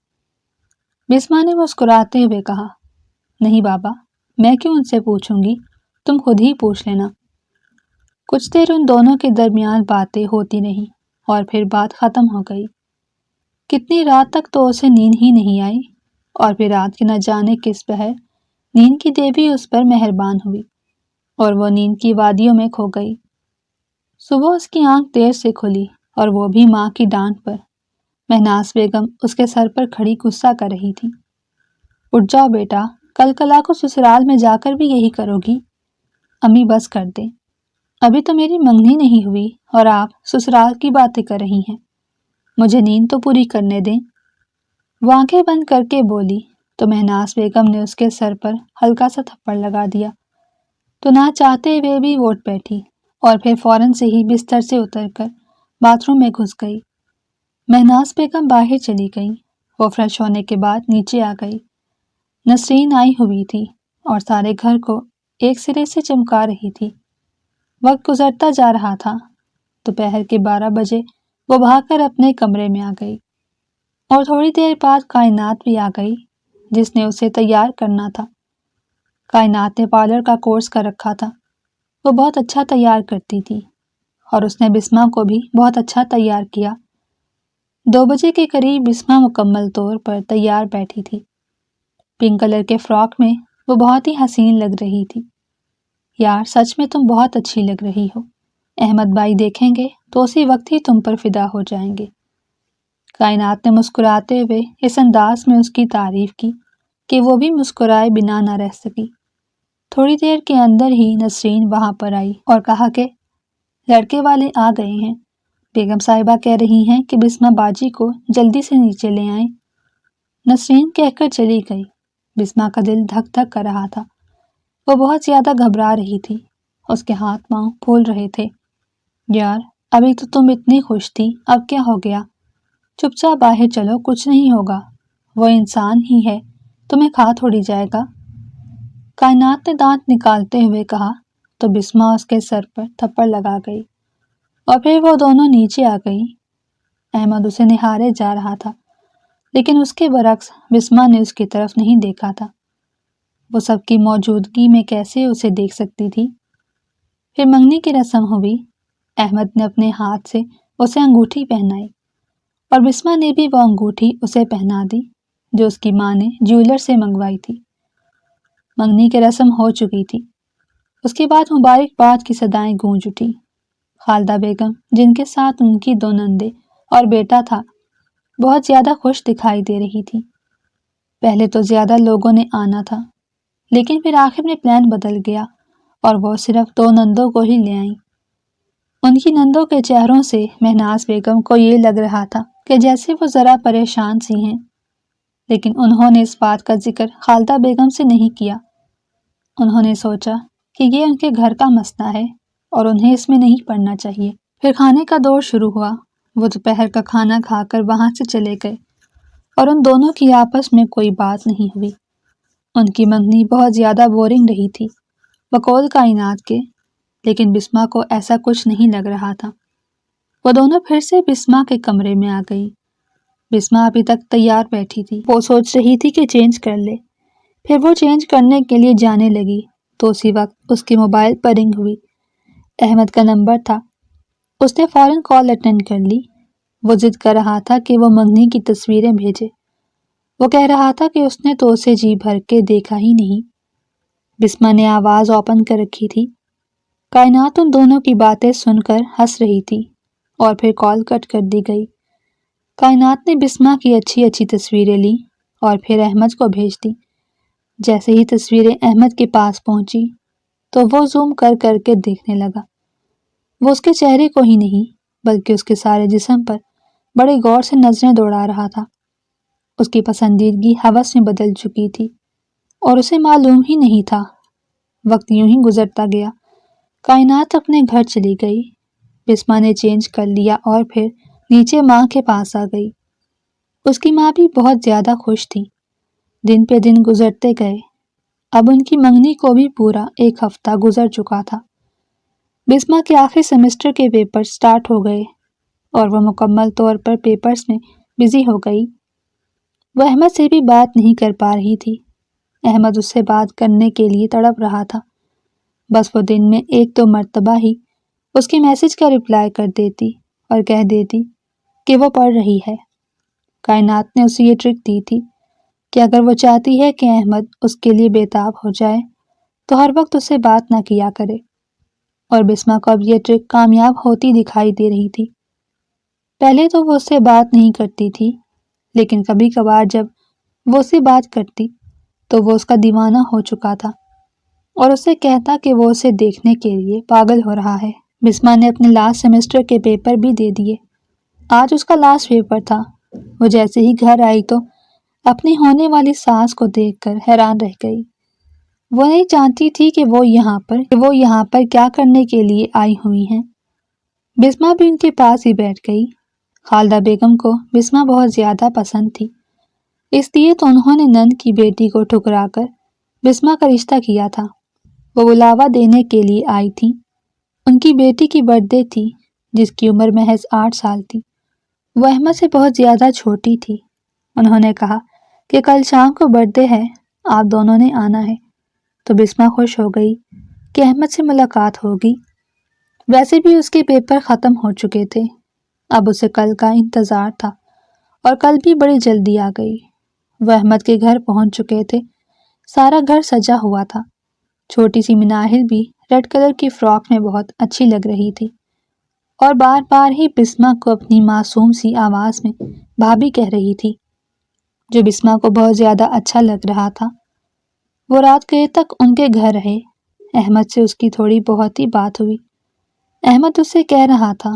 بسمہ نے مسکراتے ہوئے کہا، نہیں بابا، میں کیوں ان سے پوچھوں گی، تم خود ہی پوچھ لینا۔ کچھ دیر ان دونوں کے درمیان باتیں ہوتی رہیں اور پھر بات ختم ہو گئی۔ کتنی رات تک تو اسے نیند ہی نہیں آئی، اور پھر رات کے نہ جانے کس پہر نیند کی دیوی اس پر مہربان ہوئی اور وہ نیند کی وادیوں میں کھو گئی۔ صبح اس کی آنکھ دیر سے کھلی اور وہ بھی ماں کی ڈانٹ پر۔ مہناز بیگم اس کے سر پر کھڑی غصہ کر رہی تھی۔ اٹھ جاؤ بیٹا، کل کلا کو سسرال میں جا کر بھی یہی کرو گی؟ امی بس کر دیں، ابھی تو میری منگنی نہیں ہوئی اور آپ سسرال کی باتیں کر رہی ہیں، مجھے نیند تو پوری کرنے دیں۔ وہ آنکھیں بند کر کے بولی تو مہناز بیگم نے اس کے سر پر ہلکا سا تھپڑ لگا دیا تو نہ چاہتے ہوئے بھی وہ اٹھ بیٹھی اور پھر فوراً سے ہی بستر سے اتر کر باتھ روم میں گھس گئی۔ مہناز بیگم باہر چلی گئی۔ وہ فریش ہونے کے بعد نیچے آ گئی۔ نسرین آئی ہوئی تھی اور سارے گھر کو ایک سرے سے چمکا رہی تھی۔ وقت گزرتا جا رہا تھا۔ دوپہر کے 12 بجے وہ بھاگ کر اپنے کمرے میں آ گئی اور تھوڑی دیر بعد کائنات بھی آ گئی جس نے اسے تیار کرنا تھا۔ کائنات نے پارلر کا کورس کر رکھا تھا۔ وہ بہت اچھا تیار کرتی تھی اور اس نے بسمہ کو بھی بہت اچھا تیار کیا۔ 2 بجے کے قریب بسمہ مکمل طور پر تیار بیٹھی تھی۔ پنک کلر کے فراک میں وہ بہت ہی حسین لگ رہی تھی۔ یار سچ میں تم بہت اچھی لگ رہی ہو، احمد بھائی دیکھیں گے تو اسی وقت ہی تم پر فدا ہو جائیں گے۔ کائنات نے مسکراتے ہوئے اس انداز میں اس کی تعریف کی کہ وہ بھی مسکرائے بنا نہ رہ سکی۔ تھوڑی دیر کے اندر ہی نسرین وہاں پر آئی اور کہا کہ لڑکے والے آ گئے ہیں، بیگم صاحبہ کہہ رہی ہیں کہ بسمہ باجی کو جلدی سے نیچے لے آئیں۔ نسرین کہہ کر چلی گئی۔ بسمہ کا دل دھک دھک کر رہا تھا۔ وہ بہت زیادہ گھبرا رہی تھی۔ اس کے ہاتھ پاؤں پھول رہے تھے۔ یار ابھی تو تم اتنی خوش تھی، اب کیا ہو گیا؟ چپ چاپ باہر چلو، کچھ نہیں ہوگا، وہ انسان ہی ہے، تمہیں کھا تھوڑی جائے گا۔ کائنات نے دانت نکالتے ہوئے کہا تو بسمہ اس کے سر پر تھپڑ لگا گئی اور پھر وہ دونوں نیچے آ گئی۔ احمد اسے نہارے جا رہا تھا لیکن اس کے برعکس بسمہ نے اس کی طرف نہیں دیکھا تھا۔ وہ سب کی موجودگی میں کیسے اسے دیکھ سکتی تھی؟ پھر منگنی کی رسم ہوئی۔ احمد نے اپنے ہاتھ سے اسے انگوٹھی پہنائی اور بسمہ نے بھی وہ انگوٹھی اسے پہنا دی جو اس کی ماں نے جیولر سے منگوائی تھی۔ منگنی کی رسم ہو چکی تھی۔ اس کے بعد مبارکباد کی صدائیں گونج اٹھی۔ خالدہ بیگم، جن کے ساتھ ان کی 2 نندیں اور بیٹا تھا، بہت زیادہ خوش دکھائی دے رہی تھی۔ پہلے تو زیادہ لوگوں نے آنا تھا، لیکن پھر آخر میں پلان بدل گیا اور وہ صرف 2 نندوں کو ہی لے آئیں۔ ان کی نندوں کے چہروں سے مہناز بیگم کو یہ لگ رہا تھا کہ جیسے وہ ذرا پریشان سی ہیں، لیکن انہوں نے اس بات کا ذکر خالدہ بیگم سے نہیں کیا۔ انہوں نے سوچا کہ یہ ان کے گھر کا مسئلہ ہے اور انہیں اس میں نہیں پڑنا چاہیے۔ پھر کھانے کا دور شروع ہوا۔ وہ دوپہر کا کھانا کھا کر وہاں سے چلے گئے اور ان دونوں کی آپس میں کوئی بات نہیں ہوئی۔ ان کی منگنی بہت زیادہ بورنگ رہی تھی بقول کائنات کے، لیکن بسمہ کو ایسا کچھ نہیں لگ رہا تھا۔ وہ دونوں پھر سے بسمہ کے کمرے میں آ گئی۔ بسمہ ابھی تک تیار بیٹھی تھی۔ وہ سوچ رہی تھی کہ چینج کر لے۔ پھر وہ چینج کرنے کے لیے جانے لگی تو اسی وقت اس کے موبائل پر رنگ ہوئی۔ احمد کا نمبر تھا۔ اس نے فوراً کال اٹینڈ کر لی۔ وہ ضد کر رہا تھا کہ وہ منگنی کی تصویریں بھیجے۔ وہ کہہ رہا تھا کہ اس نے تو اسے جی بھر کے دیکھا ہی نہیں۔ بسمہ نے آواز اوپن کر رکھی تھی۔ کائنات ان دونوں کی باتیں سن کر ہنس رہی تھی اور پھر کال کٹ کر دی گئی۔ کائنات نے بسمہ کی اچھی اچھی تصویریں لیں اور پھر احمد کو بھیج دی۔ جیسے ہی تصویریں احمد کے پاس پہنچی تو وہ زوم کر کر کے دیکھنے لگا۔ وہ اس کے چہرے کو ہی نہیں بلکہ اس کے سارے جسم پر بڑے غور سے نظریں دوڑا رہا تھا۔ اس کی پسندیدگی ہوس میں بدل چکی تھی اور اسے معلوم ہی نہیں تھا۔ وقت یوں ہی گزرتا گیا۔ کائنات اپنے گھر چلی گئی۔ بسمہ نے چینج کر لیا اور پھر نیچے ماں کے پاس آ گئی۔ اس کی ماں بھی بہت زیادہ خوش تھی۔ دن پہ دن گزرتے گئے۔ اب ان کی منگنی کو بھی پورا 1 ہفتہ گزر چکا تھا۔ بسمہ کے آخری سیمسٹر کے پیپر سٹارٹ ہو گئے اور وہ مکمل طور پر پیپرز میں بزی ہو گئی۔ وہ احمد سے بھی بات نہیں کر پا رہی تھی۔ احمد اس سے بات کرنے کے لیے تڑپ رہا تھا۔ بس وہ دن میں 1-2 مرتبہ ہی اس کے میسج کا رپلائی کر دیتی اور کہہ دیتی کہ وہ پڑھ رہی ہے۔ کائنات نے اسے یہ ٹرک دی تھی کہ اگر وہ چاہتی ہے کہ احمد اس کے لیے بےتاب ہو جائے تو ہر وقت اس سے بات نہ کیا کرے، اور بسمہ کو اب یہ ٹرک کامیاب ہوتی دکھائی دے رہی تھی۔ پہلے تو وہ اس سے بات نہیں کرتی تھی، لیکن کبھی کبھار جب وہ اس سے بات کرتی تو وہ اس کا دیوانہ ہو چکا تھا اور اسے کہتا کہ وہ اسے دیکھنے کے لیے پاگل ہو رہا ہے۔ بسمہ نے اپنے لاسٹ سیمسٹر کے پیپر بھی دے دیے۔ آج اس کا لاسٹ پیپر تھا۔ وہ جیسے ہی گھر آئی تو اپنی ہونے والی ساس کو دیکھ کر حیران رہ گئی۔ وہ نہیں جانتی تھی کہ وہ یہاں پر کیا کرنے کے لیے آئی ہوئی ہیں۔ بسمہ بھی ان کے پاس ہی بیٹھ گئی۔ خالدہ بیگم کو بسمہ بہت زیادہ پسند تھی، اس لیے تو انہوں نے نند کی بیٹی کو ٹھکرا کر بسمہ کا رشتہ کیا تھا۔ وہ بلاوا دینے کے لیے آئی تھی۔ ان کی بیٹی کی برتھ ڈے تھی جس کی عمر محض 8 سال تھی۔ وہ احمد سے بہت زیادہ چھوٹی تھی۔ انہوں نے کہا کہ کل شام کو برتھ ڈے ہے، آپ دونوں نے آنا ہے۔ تو بسمہ خوش ہو گئی کہ احمد سے ملاقات ہوگی۔ ویسے بھی اس کے پیپر ختم ہو چکے تھے، اب اسے کل کا انتظار تھا، اور کل بھی بڑی جلدی آ گئی۔ وہ احمد کے گھر پہنچ چکے تھے۔ سارا گھر سجا ہوا تھا۔ چھوٹی سی مناہل بھی ریڈ کلر کی فراک میں بہت اچھی لگ رہی تھی اور بار بار ہی بسمہ کو اپنی معصوم سی آواز میں بھابھی کہہ رہی تھی، جو بسمہ کو بہت زیادہ اچھا لگ رہا تھا۔ وہ رات گئے تک ان کے گھر رہے۔ احمد سے اس کی تھوڑی بہت ہی بات ہوئی۔ احمد اس سے کہہ رہا تھا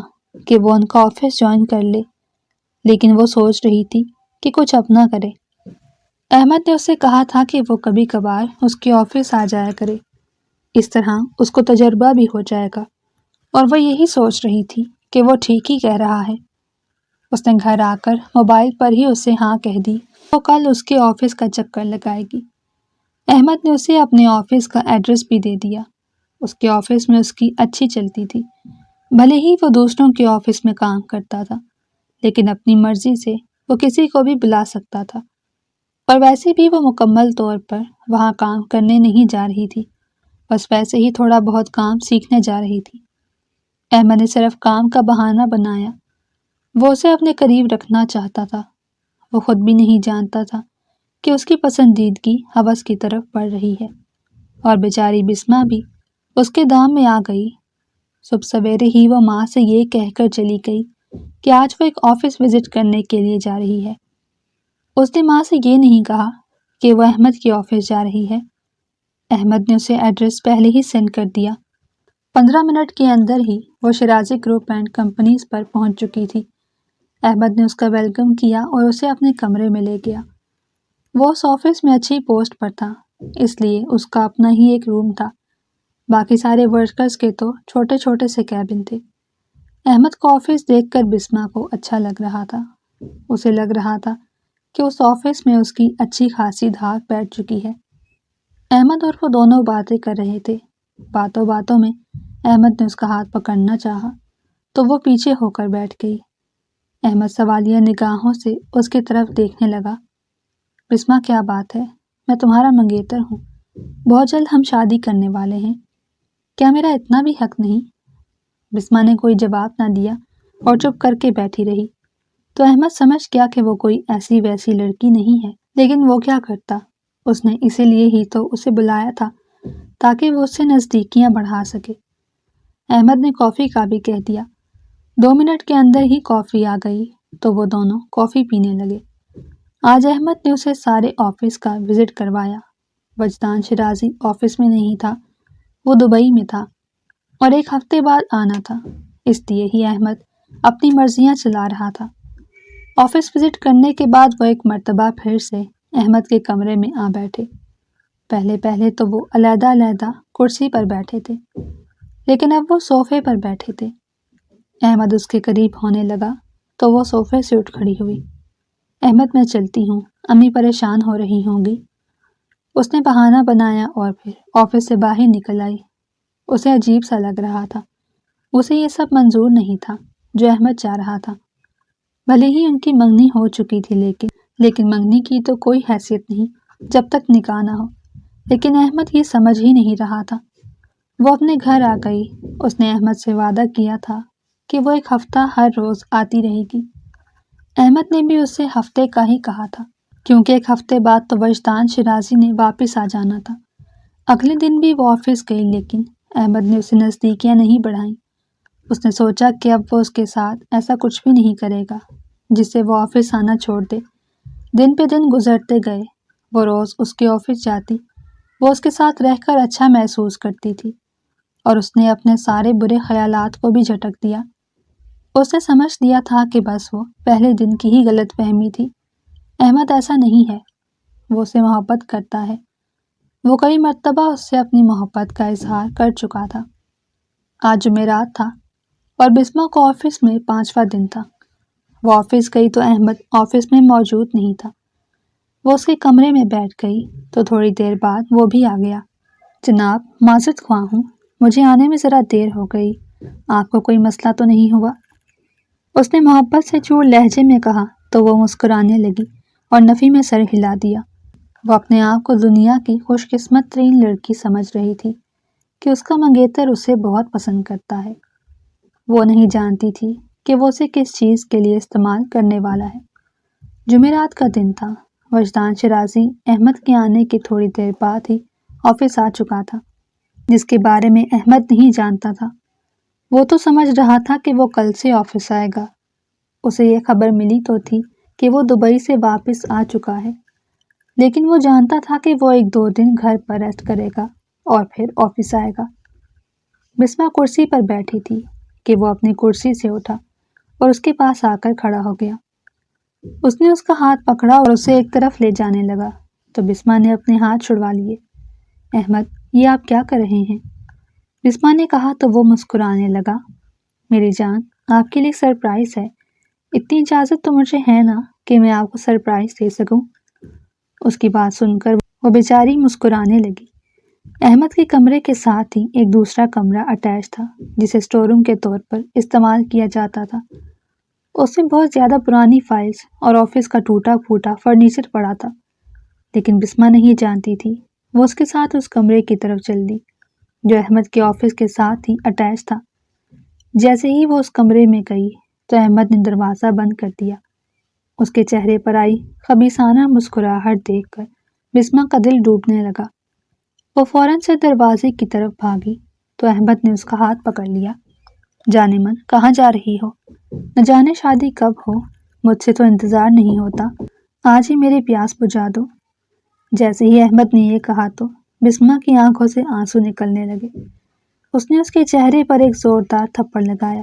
کہ وہ ان کا آفس جوائن کر لے، لیکن وہ سوچ رہی تھی کہ کچھ اپنا کرے۔ احمد نے اس سے کہا تھا کہ وہ کبھی کبھار اس کے آفس آ جایا کرے، اس طرح اس کو تجربہ بھی ہو جائے گا، اور وہ یہی سوچ رہی تھی کہ وہ ٹھیک ہی کہہ رہا ہے۔ اس نے گھر آ کر موبائل پر ہی اسے ہاں کہہ دی۔ وہ کل اس کے آفس کا چکر لگائے گی۔ احمد نے اسے اپنے آفس کا ایڈریس بھی دے دیا۔ اس کے آفس میں اس کی اچھی چلتی تھی۔ بھلے ہی وہ دوسروں کے آفس میں کام کرتا تھا، لیکن اپنی مرضی سے وہ کسی کو بھی بلا سکتا تھا، اور ویسے بھی وہ مکمل طور پر وہاں کام کرنے نہیں جا رہی تھی، بس ویسے ہی تھوڑا بہت کام سیکھنے جا رہی تھی۔ احمد نے صرف کام کا بہانہ بنایا۔ وہ اسے اپنے قریب رکھنا چاہتا تھا۔ وہ خود بھی نہیں جانتا تھا کہ اس کی پسندیدگی ہوس کی طرف بڑھ رہی ہے۔ اور بیچاری بسمہ بھی اس کے دام میں آ گئی۔ صبح سویرے ہی وہ ماں سے یہ کہہ کر چلی گئی کہ آج وہ ایک آفس وزٹ کرنے کے لیے جا رہی ہے۔ اس نے ماں سے یہ نہیں کہا کہ وہ احمد کے آفس جا رہی ہے۔ احمد نے اسے ایڈریس پہلے ہی سینڈ کر دیا۔ 15 منٹ کے اندر ہی وہ شیرازی گروپ اینڈ کمپنیز پر پہنچ چکی تھی۔ احمد نے اس کا ویلکم کیا اور اسے اپنے کمرے میں لے گیا۔ وہ اس آفس میں اچھی پوسٹ پر تھا، اس لیے اس کا اپنا ہی ایک روم تھا۔ باقی سارے ورکرز کے تو چھوٹے چھوٹے سے کیبن تھے۔ احمد کو آفس دیکھ کر بسمہ کو اچھا لگ رہا تھا۔ اسے لگ رہا تھا کہ اس آفس میں اس کی اچھی خاصی دھاک بیٹھ چکی ہے۔ احمد اور وہ دونوں باتیں کر رہے تھے۔ باتوں باتوں میں احمد نے اس کا ہاتھ پکڑنا چاہا تو وہ پیچھے ہو کر بیٹھ گئی۔ احمد سوالیہ نگاہوں سے اس کی طرف دیکھنے لگا۔ بسمہ کیا بات ہے؟ میں تمہارا منگیتر ہوں۔ بہت جلد ہم شادی کرنے والے ہیں۔ کیا میرا اتنا بھی حق نہیں؟ بسمہ نے کوئی جواب نہ دیا اور چپ کر کے بیٹھی رہی۔ تو احمد سمجھ گیا کہ وہ کوئی ایسی ویسی لڑکی نہیں ہے، لیکن وہ کیا کرتا؟ اس نے اسی لیے ہی تو اسے بلایا تھا تاکہ وہ اس سے نزدیکیاں بڑھا سکے۔ احمد نے کافی کا بھی کہہ دیا۔ 2 منٹ کے اندر ہی کافی آ گئی تو وہ دونوں کافی پینے لگے۔ آج احمد نے اسے سارے آفس کا وزٹ کروایا۔ وجدان شیرازی آفس میں نہیں تھا، وہ دبئی میں تھا اور 1 ہفتے بعد آنا تھا، اس لیے ہی احمد اپنی مرضیاں چلا رہا تھا۔ آفس وزٹ کرنے کے بعد وہ ایک مرتبہ پھر سے احمد کے کمرے میں آ بیٹھے۔ پہلے تو وہ علیحدہ علیحدہ کرسی پر بیٹھے تھے، لیکن اب وہ صوفے پر بیٹھے تھے۔ احمد اس کے قریب ہونے لگا تو وہ صوفے سے اٹھ کھڑی ہوئی۔ احمد میں چلتی ہوں، امی پریشان ہو رہی ہوں گی۔ اس نے بہانہ بنایا اور پھر آفس سے باہر نکل آئی۔ اسے عجیب سا لگ رہا تھا۔ اسے یہ سب منظور نہیں تھا جو احمد چاہ رہا تھا۔ بھلے ہی ان کی منگنی ہو چکی تھی لیکن منگنی کی تو کوئی حیثیت نہیں جب تک نکاح نہ ہو۔ لیکن احمد یہ سمجھ ہی نہیں رہا تھا۔ وہ اپنے گھر آ گئی۔ اس نے احمد سے وعدہ کیا تھا کہ وہ 1 ہفتہ ہر روز آتی رہے گی۔ احمد نے بھی اس سے ہفتے کا ہی کہا تھا، کیونکہ 1 ہفتے بعد تو وجدان شیرازی نے واپس آ جانا تھا۔ اگلے دن بھی وہ آفس گئی لیکن احمد نے اسے نزدیکیاں نہیں بڑھائیں۔ اس نے سوچا کہ اب وہ اس کے ساتھ ایسا کچھ بھی نہیں کرے گا جس سے وہ آفس آنا چھوڑ دے۔ دن پہ دن گزرتے گئے، وہ روز اس کے آفس جاتی، وہ اس کے ساتھ رہ کر اچھا محسوس کرتی تھی اور اس نے اپنے سارے برے خیالات کو بھی جھٹک دیا۔ اس نے سمجھ لیا تھا کہ بس وہ پہلے دن کی ہی غلط فہمی تھی۔ احمد ایسا نہیں ہے، وہ اسے محبت کرتا ہے۔ وہ کئی مرتبہ اس سے اپنی محبت کا اظہار کر چکا تھا۔ آج جمعرات تھا اور بسمہ کو آفس میں 5واں دن تھا۔ وہ آفس گئی تو احمد آفس میں موجود نہیں تھا۔ وہ اس کے کمرے میں بیٹھ گئی تو تھوڑی دیر بعد وہ بھی آ گیا۔ جناب، معذرت خواہ ہوں، مجھے آنے میں ذرا دیر ہو گئی۔ آپ کو کوئی مسئلہ تو نہیں ہوا؟ اس نے محبت سے چور لہجے میں کہا تو وہ مسکرانے لگی اور نفی میں سر ہلا دیا۔ وہ اپنے آپ کو دنیا کی خوش قسمت ترین لڑکی سمجھ رہی تھی کہ اس کا منگیتر اسے بہت پسند کرتا ہے۔ وہ نہیں جانتی تھی کہ وہ اسے کس چیز کے لیے استعمال کرنے والا ہے۔ جمعرات کا دن تھا۔ وجدان شیرازی احمد کے آنے کی تھوڑی دیر بعد ہی آفس آ چکا تھا، جس کے بارے میں احمد نہیں جانتا تھا۔ وہ تو سمجھ رہا تھا کہ وہ کل سے آفس آئے گا۔ اسے یہ خبر ملی تو تھی کہ وہ دبئی سے واپس آ چکا ہے، لیکن وہ جانتا تھا کہ وہ 1-2 دن گھر پر ریسٹ کرے گا اور پھر آفس آئے گا۔ بسمہ کرسی پر بیٹھی تھی کہ وہ اپنی کرسی سے اٹھا اور اس کے پاس آ کر کھڑا ہو گیا۔ اس نے اس کا ہاتھ پکڑا اور اسے ایک طرف لے جانے لگا تو بسمہ نے اپنے ہاتھ چھڑوا لیے۔ احمد، یہ آپ کیا کر رہے ہیں؟ بسمہ نے کہا تو وہ مسکرانے لگا۔ میری جان، آپ کے لیے سرپرائز ہے۔ اتنی اجازت تو مجھے ہے نا کہ میں آپ کو سرپرائز دے سکوں۔ اس کی بات سن کر وہ بیچاری مسکرانے لگی۔ احمد کے کمرے کے ساتھ ہی ایک دوسرا کمرہ اٹیچ تھا جسے اسٹور روم کے طور پر استعمال کیا جاتا تھا۔ اس میں بہت زیادہ پرانی فائلز اور آفس کا ٹوٹا پھوٹا فرنیچر پڑا تھا، لیکن بسمہ نہیں جانتی تھی۔ وہ اس کے ساتھ اس کمرے کی طرف چل دی جو احمد کے آفس کے ساتھ ہی اٹیچ تھا۔ جیسے ہی وہ اس کمرے میں گئی تو احمد نے دروازہ بند کر دیا۔ اس کے چہرے پر آئی خبیثانہ مسکراہٹ دیکھ کر بسمہ کا دل ڈوبنے لگا۔ وہ فوراً سے دروازے کی طرف بھاگی تو احمد نے اس کا ہاتھ پکڑ لیا۔ جانے من کہاں جا رہی ہو؟ نہ جانے شادی کب ہو، مجھ سے تو انتظار نہیں ہوتا، آج ہی میری پیاس بجھا دو۔ جیسے ہی احمد نے یہ کہا تو بسمہ کی آنکھوں سے آنسو نکلنے لگے۔ اس نے اس کے چہرے پر ایک زوردار تھپڑ لگایا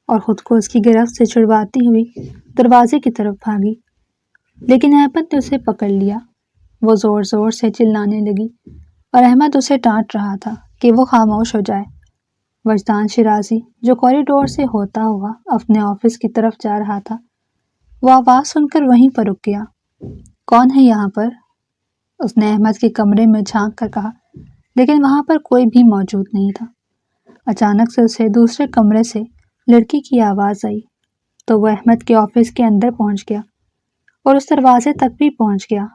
اور خود کو اس کی گرفت سے چھڑواتی ہوئی دروازے کی طرف بھاگی، لیکن احمد نے اسے پکڑ لیا۔ وہ زور زور سے چلانے لگی اور احمد اسے ڈانٹ رہا تھا کہ وہ خاموش ہو جائے۔ وجدان شرازی جو کوریڈور سے ہوتا ہوا اپنے آفس کی طرف جا رہا تھا، وہ آواز سن کر وہیں پر رک گیا۔ کون ہے یہاں پر؟ اس نے احمد کے کمرے میں جھانک کر کہا، لیکن وہاں پر کوئی بھی موجود نہیں تھا۔ اچانک سے اسے دوسرے کمرے سے لڑکی کی آواز آئی تو وہ احمد کے آفس کے اندر پہنچ گیا اور اس دروازے تک بھی پہنچ گیا،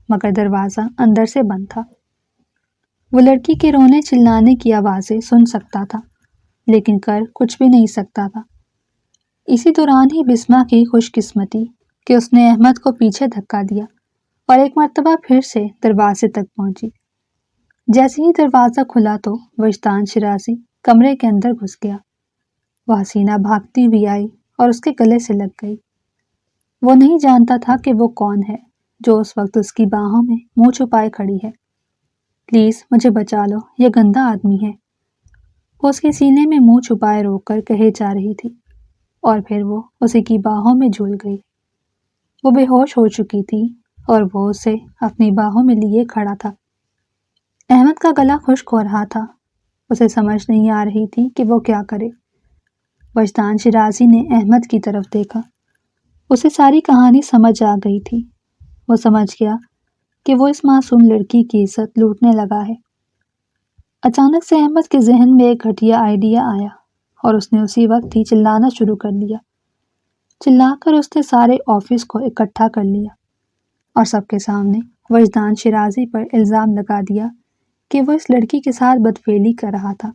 مگر دروازہ اندر سے بند تھا۔ وہ لڑکی کے رونے چلانے کی آوازیں سن سکتا تھا، لیکن کر کچھ بھی نہیں سکتا تھا۔ اسی دوران ہی بسمہ کی خوش قسمتی کہ اس نے احمد کو پیچھے دھکا دیا اور ایک مرتبہ پھر سے دروازے تک پہنچی۔ جیسے ہی دروازہ کھلا تو وجدان شرازی کمرے کے اندر گھس گیا۔ وہ حسینہ بھاگتی ہوئی آئی اور اس کے گلے سے لگ گئی۔ وہ نہیں جانتا تھا کہ وہ کون ہے جو اس وقت اس کی باہوں میں منہ چھپائے کھڑی ہے۔ پلیز مجھے بچا لو، یہ گندا آدمی ہے، وہ اس کے سینے میں منہ چھپائے روک کر کہے جا رہی تھی، اور پھر وہ اسی کی باہوں میں جھول گئی۔ وہ بے ہوش ہو چکی تھی اور وہ اسے اپنی باہوں میں لیے کھڑا تھا۔ احمد کا گلا خشک ہو رہا تھا، اسے سمجھ نہیں آ رہی تھی کہ وہ کیا کرے۔ وجدان شرازی نے احمد کی طرف دیکھا، اسے ساری کہانی سمجھ آ گئی تھی۔ وہ سمجھ گیا کہ وہ اس معصوم لڑکی کی عزت لوٹنے لگا ہے۔ اچانک سے احمد کے ذہن میں ایک گھٹیا آئیڈیا آیا اور اس نے اسی وقت ہی چلانا شروع کر دیا۔ چلا کر اس نے سارے آفس کو اکٹھا کر لیا اور سب کے سامنے وجدان شرازی پر الزام لگا دیا کہ وہ اس لڑکی کے ساتھ بدفعلی کر رہا تھا۔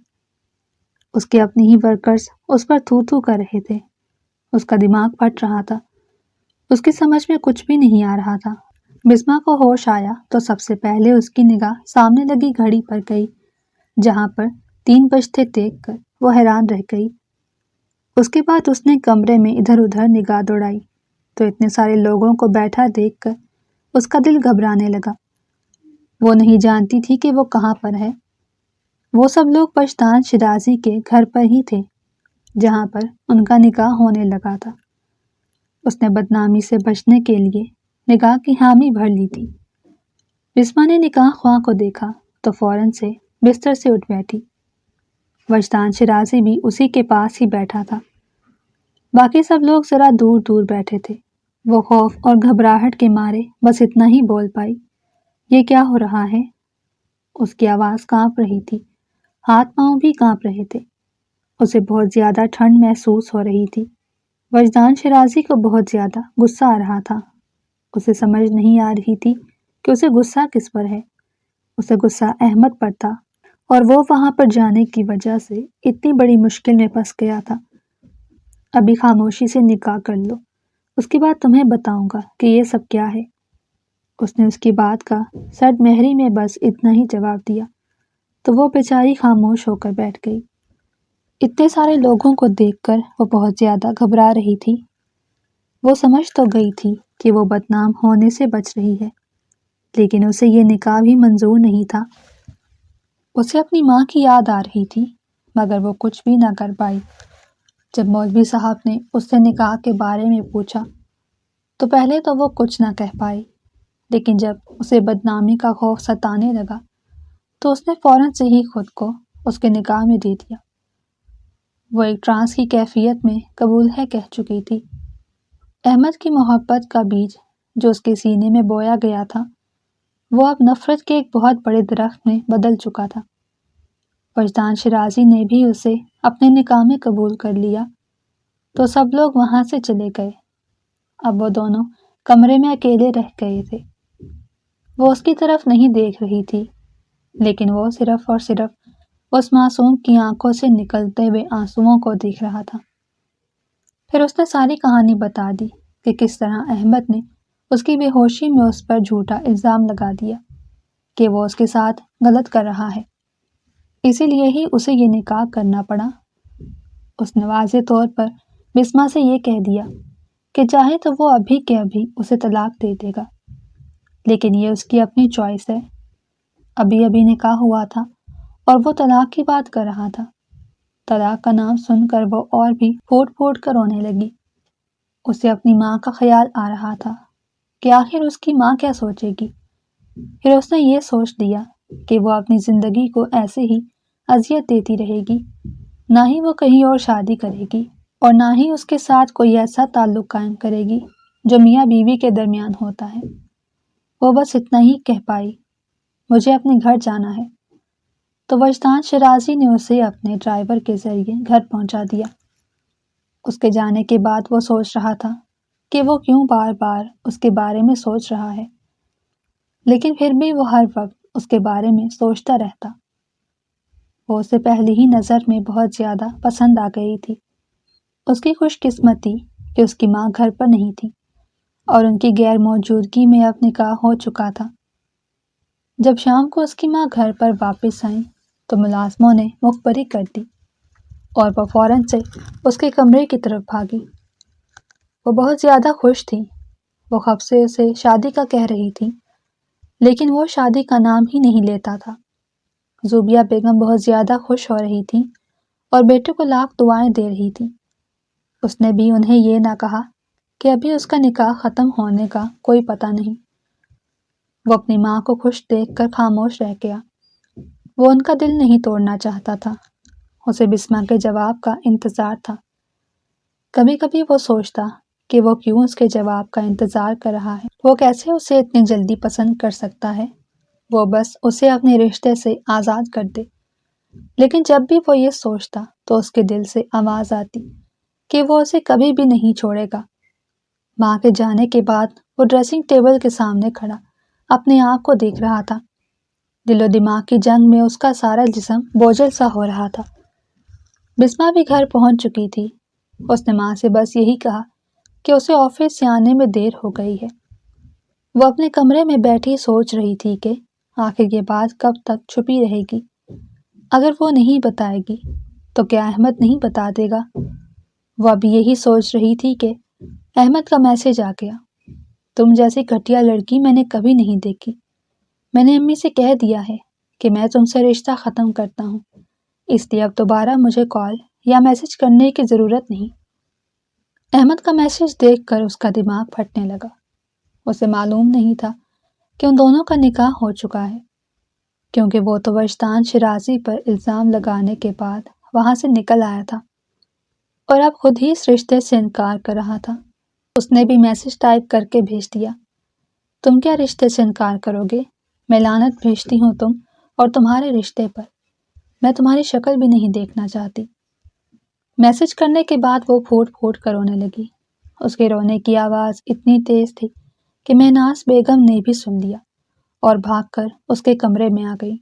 اس کے اپنے ہی ورکرز اس پر تھو تھو کر رہے تھے۔ اس کا دماغ پھٹ رہا تھا، اس کی سمجھ میں کچھ بھی نہیں آ رہا تھا۔ بسمہ کو ہوش آیا تو سب سے پہلے اس کی نگاہ سامنے لگی گھڑی پر گئی، جہاں پر 3 بجتے دیکھ کر وہ حیران رہ گئی۔ اس کے بعد اس نے کمرے میں ادھر ادھر نگاہ دوڑائی تو اتنے سارے لوگوں کو بیٹھا دیکھ کر اس کا دل گھبرانے لگا۔ وہ نہیں جانتی تھی کہ وہ کہاں پر ہے۔ وہ سب لوگ وجدان شرازی کے گھر پر ہی تھے، جہاں پر ان کا نکاح ہونے لگا تھا۔ اس نے بدنامی سے بچنے کے لیے نکاح کی حامی بھر لی تھی۔ بسمہ نے نکاح خواہ کو دیکھا تو فوراً سے بستر سے اٹھ بیٹھی۔ وجدان شرازی بھی اسی کے پاس ہی بیٹھا تھا۔ باقی سب لوگ ذرا دور دور بیٹھے تھے۔ وہ خوف اور گھبراہٹ کے مارے بس اتنا ہی بول پائی، یہ کیا ہو رہا ہے؟ اس کی آواز کانپ رہی تھی، ہاتھ پاؤں بھی کانپ رہے تھے۔ اسے بہت زیادہ ٹھنڈ محسوس ہو رہی تھی۔ وجدان شرازی کو بہت زیادہ غصہ آ رہا تھا۔ اسے سمجھ نہیں آ رہی تھی کہ اسے غصہ کس پر ہے۔ اسے غصہ احمد پر تھا اور وہ وہاں پر جانے کی وجہ سے اتنی بڑی مشکل میں پھنس گیا تھا۔ ابھی خاموشی سے نکاح کر لو، اس کے بعد تمہیں بتاؤں گا کہ یہ سب کیا ہے۔ اس نے اس کی بات کا سرد مہری میں بس اتنا ہی جواب دیا تو وہ بیچاری خاموش ہو کر بیٹھ گئی۔ اتنے سارے لوگوں کو دیکھ کر وہ بہت زیادہ گھبرا رہی تھی۔ وہ سمجھ تو گئی تھی کہ وہ بدنام ہونے سے بچ رہی ہے، لیکن اسے یہ نکاح بھی منظور نہیں تھا۔ اسے اپنی ماں کی یاد آ رہی تھی، مگر وہ کچھ بھی نہ کر پائی۔ جب مولوی صاحب نے اس سے نکاح کے بارے میں پوچھا تو پہلے تو وہ کچھ نہ کہہ پائی، لیکن جب اسے بدنامی کا خوف ستانے لگا تو اس نے فوراً سے ہی خود کو اس کے نکاح میں دے دیا۔ وہ ایک ٹرانس کی کیفیت میں قبول ہے کہہ چکی تھی۔ احمد کی محبت کا بیج جو اس کے سینے میں بویا گیا تھا، وہ اب نفرت کے ایک بہت بڑے درخت میں بدل چکا تھا۔ وجدان شرازی نے بھی اسے اپنے نکاح میں قبول کر لیا تو سب لوگ وہاں سے چلے گئے۔ اب وہ دونوں کمرے میں اکیلے رہ گئے تھے۔ وہ اس کی طرف نہیں دیکھ رہی تھی، لیکن وہ صرف اور صرف اس معصوم کی آنکھوں سے نکلتے ہوئے آنسوؤں کو دیکھ رہا تھا۔ پھر اس نے ساری کہانی بتا دی کہ کس طرح احمد نے اس کی بے ہوشی میں اس پر جھوٹا الزام لگا دیا۔ کہ وہ اس کے ساتھ غلط کر رہا ہے، اسی لیے ہی اسے یہ نکاح کرنا پڑا۔ اس نے واضح طور پر بسما سے یہ کہہ دیا کہ چاہے تو وہ ابھی کے ابھی اسے طلاق دے دے گا، لیکن یہ اس کی اپنی چوائس ہے۔ ابھی ابھی نکاح ہوا تھا اور وہ طلاق کی بات کر رہا تھا۔ طلاق کا نام سن کر وہ اور بھی پھوٹ پھوٹ کر رونے لگی۔ اسے اپنی ماں کا خیال آ رہا تھا کہ آخر اس کی ماں کیا سوچے گی۔ پھر اس نے یہ سوچ لیا کہ وہ اپنی زندگی کو ایسے ہی اذیت دیتی رہے گی، نہ ہی وہ کہیں اور شادی کرے گی اور نہ ہی اس کے ساتھ کوئی ایسا تعلق قائم کرے گی جو میاں بیوی کے درمیان ہوتا ہے۔ وہ بس اتنا ہی کہہ پائی، مجھے اپنے گھر جانا ہے۔ تو وجدان شرازی نے اسے اپنے ڈرائیور کے ذریعے گھر پہنچا دیا۔ اس کے جانے کے بعد وہ سوچ رہا تھا کہ وہ کیوں بار بار اس کے بارے میں سوچ رہا ہے، لیکن پھر بھی وہ ہر وقت اس کے بارے میں سوچتا رہتا۔ وہ اسے پہلی ہی نظر میں بہت زیادہ پسند آ گئی تھی۔ اس کی خوش قسمتی کہ اس کی ماں گھر پر نہیں تھی اور ان کی غیر موجودگی میں اب نکاح ہو چکا تھا۔ جب شام کو اس کی ماں گھر پر واپس آئیں تو ملازموں نے مخبری کر دی اور وہ فوراً سے اس کے کمرے کی طرف بھاگی۔ وہ بہت زیادہ خوش تھی۔ وہ خب سے اسے شادی کا کہہ رہی تھی، لیکن وہ شادی کا نام ہی نہیں لیتا تھا۔ زوبیہ بیگم بہت زیادہ خوش ہو رہی تھی اور بیٹے کو لاکھ دعائیں دے رہی تھی۔ اس نے بھی انہیں یہ نہ کہا کہ ابھی اس کا نکاح ختم ہونے کا کوئی پتہ نہیں۔ وہ اپنی ماں کو خوش دیکھ کر خاموش رہ گیا۔ وہ ان کا دل نہیں توڑنا چاہتا تھا۔ اسے بسما کے جواب کا انتظار تھا۔ کبھی کبھی وہ سوچتا کہ وہ کیوں اس کے جواب کا انتظار کر رہا ہے۔ وہ کیسے اسے اتنی جلدی پسند کر سکتا ہے؟ وہ بس اسے اپنے رشتے سے آزاد کر دے۔ لیکن جب بھی وہ یہ سوچتا تو اس کے دل سے آواز آتی کہ وہ اسے کبھی بھی نہیں چھوڑے گا۔ ماں کے جانے کے بعد وہ ڈریسنگ ٹیبل کے سامنے کھڑا اپنے آپ کو دیکھ رہا تھا۔ دل و دماغ کی جنگ میں اس کا سارا جسم بوجھل سا ہو رہا تھا۔ بسما بھی گھر پہنچ چکی تھی۔ اس نے ماں سے بس یہی کہا کہ اسے آفس سے آنے میں دیر ہو گئی ہے۔ وہ اپنے کمرے میں بیٹھی سوچ رہی تھی کہ آخر یہ بات کب تک چھپی رہے گی۔ اگر وہ نہیں بتائے گی تو کیا احمد نہیں بتا دے گا؟ وہ اب یہی سوچ رہی تھی کہ احمد کا میسج آ گیا، تم جیسی گھٹیا لڑکی میں نے کبھی نہیں دیکھی۔ میں نے امی سے کہہ دیا ہے کہ میں تم سے رشتہ ختم کرتا ہوں، اس لیے اب دوبارہ مجھے کال یا میسج کرنے کی ضرورت نہیں۔ احمد کا میسج دیکھ کر اس کا دماغ پھٹنے لگا۔ اسے معلوم نہیں تھا کہ ان دونوں کا نکاح ہو چکا ہے، کیونکہ وہ تو وجدان شرازی پر الزام لگانے کے بعد وہاں سے نکل آیا تھا اور اب خود ہی اس رشتے سے انکار کر رہا تھا۔ اس نے بھی میسج ٹائپ کر کے بھیج دیا، تم کیا رشتے سے انکار کرو گے؟ میں لعنت بھیجتی ہوں تم اور تمہارے رشتے پر۔ میں تمہاری شکل بھی نہیں دیکھنا چاہتی۔ میسج کرنے کے بعد وہ پھوٹ پھوٹ کر رونے لگی۔ اس کے رونے کی آواز اتنی تیز تھی کہ مہناز بیگم نے بھی سن لیا اور بھاگ کر اس کے کمرے میں آ گئی۔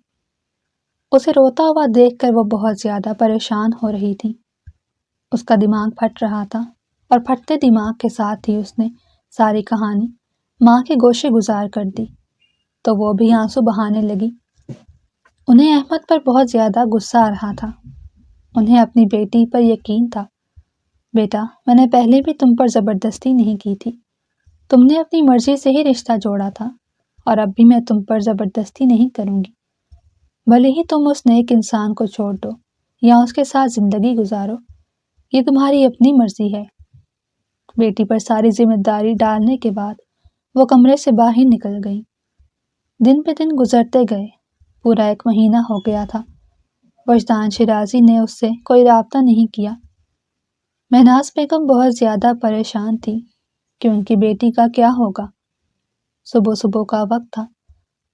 اسے روتا ہوا دیکھ کر وہ بہت زیادہ پریشان ہو رہی تھی۔ اس کا دماغ پھٹ رہا تھا اور پھٹتے دماغ کے ساتھ ہی اس نے ساری کہانی ماں کے گوشے گزار کر دی تو وہ بھی آنسو بہانے لگی۔ انہیں احمد پر بہت زیادہ غصہ آ رہا تھا۔ انہیں اپنی بیٹی پر یقین تھا۔ بیٹا، میں نے پہلے بھی تم پر زبردستی نہیں کی تھی، تم نے اپنی مرضی سے ہی رشتہ جوڑا تھا اور اب بھی میں تم پر زبردستی نہیں کروں گی۔ بھلے ہی تم اس نیک انسان کو چھوڑ دو یا اس کے ساتھ زندگی گزارو، یہ تمہاری اپنی مرضی ہے۔ بیٹی پر ساری ذمہ داری ڈالنے کے بعد وہ کمرے سے باہر نکل گئی۔ دن پہ دن گزرتے گئے، پورا 1 مہینہ ہو گیا تھا۔ وجدان شرازی نے اس سے کوئی رابطہ نہیں کیا۔ مہناز بیگم بہت زیادہ پریشان تھی کہ ان کی بیٹی کا کیا ہوگا۔ صبح صبح کا وقت تھا۔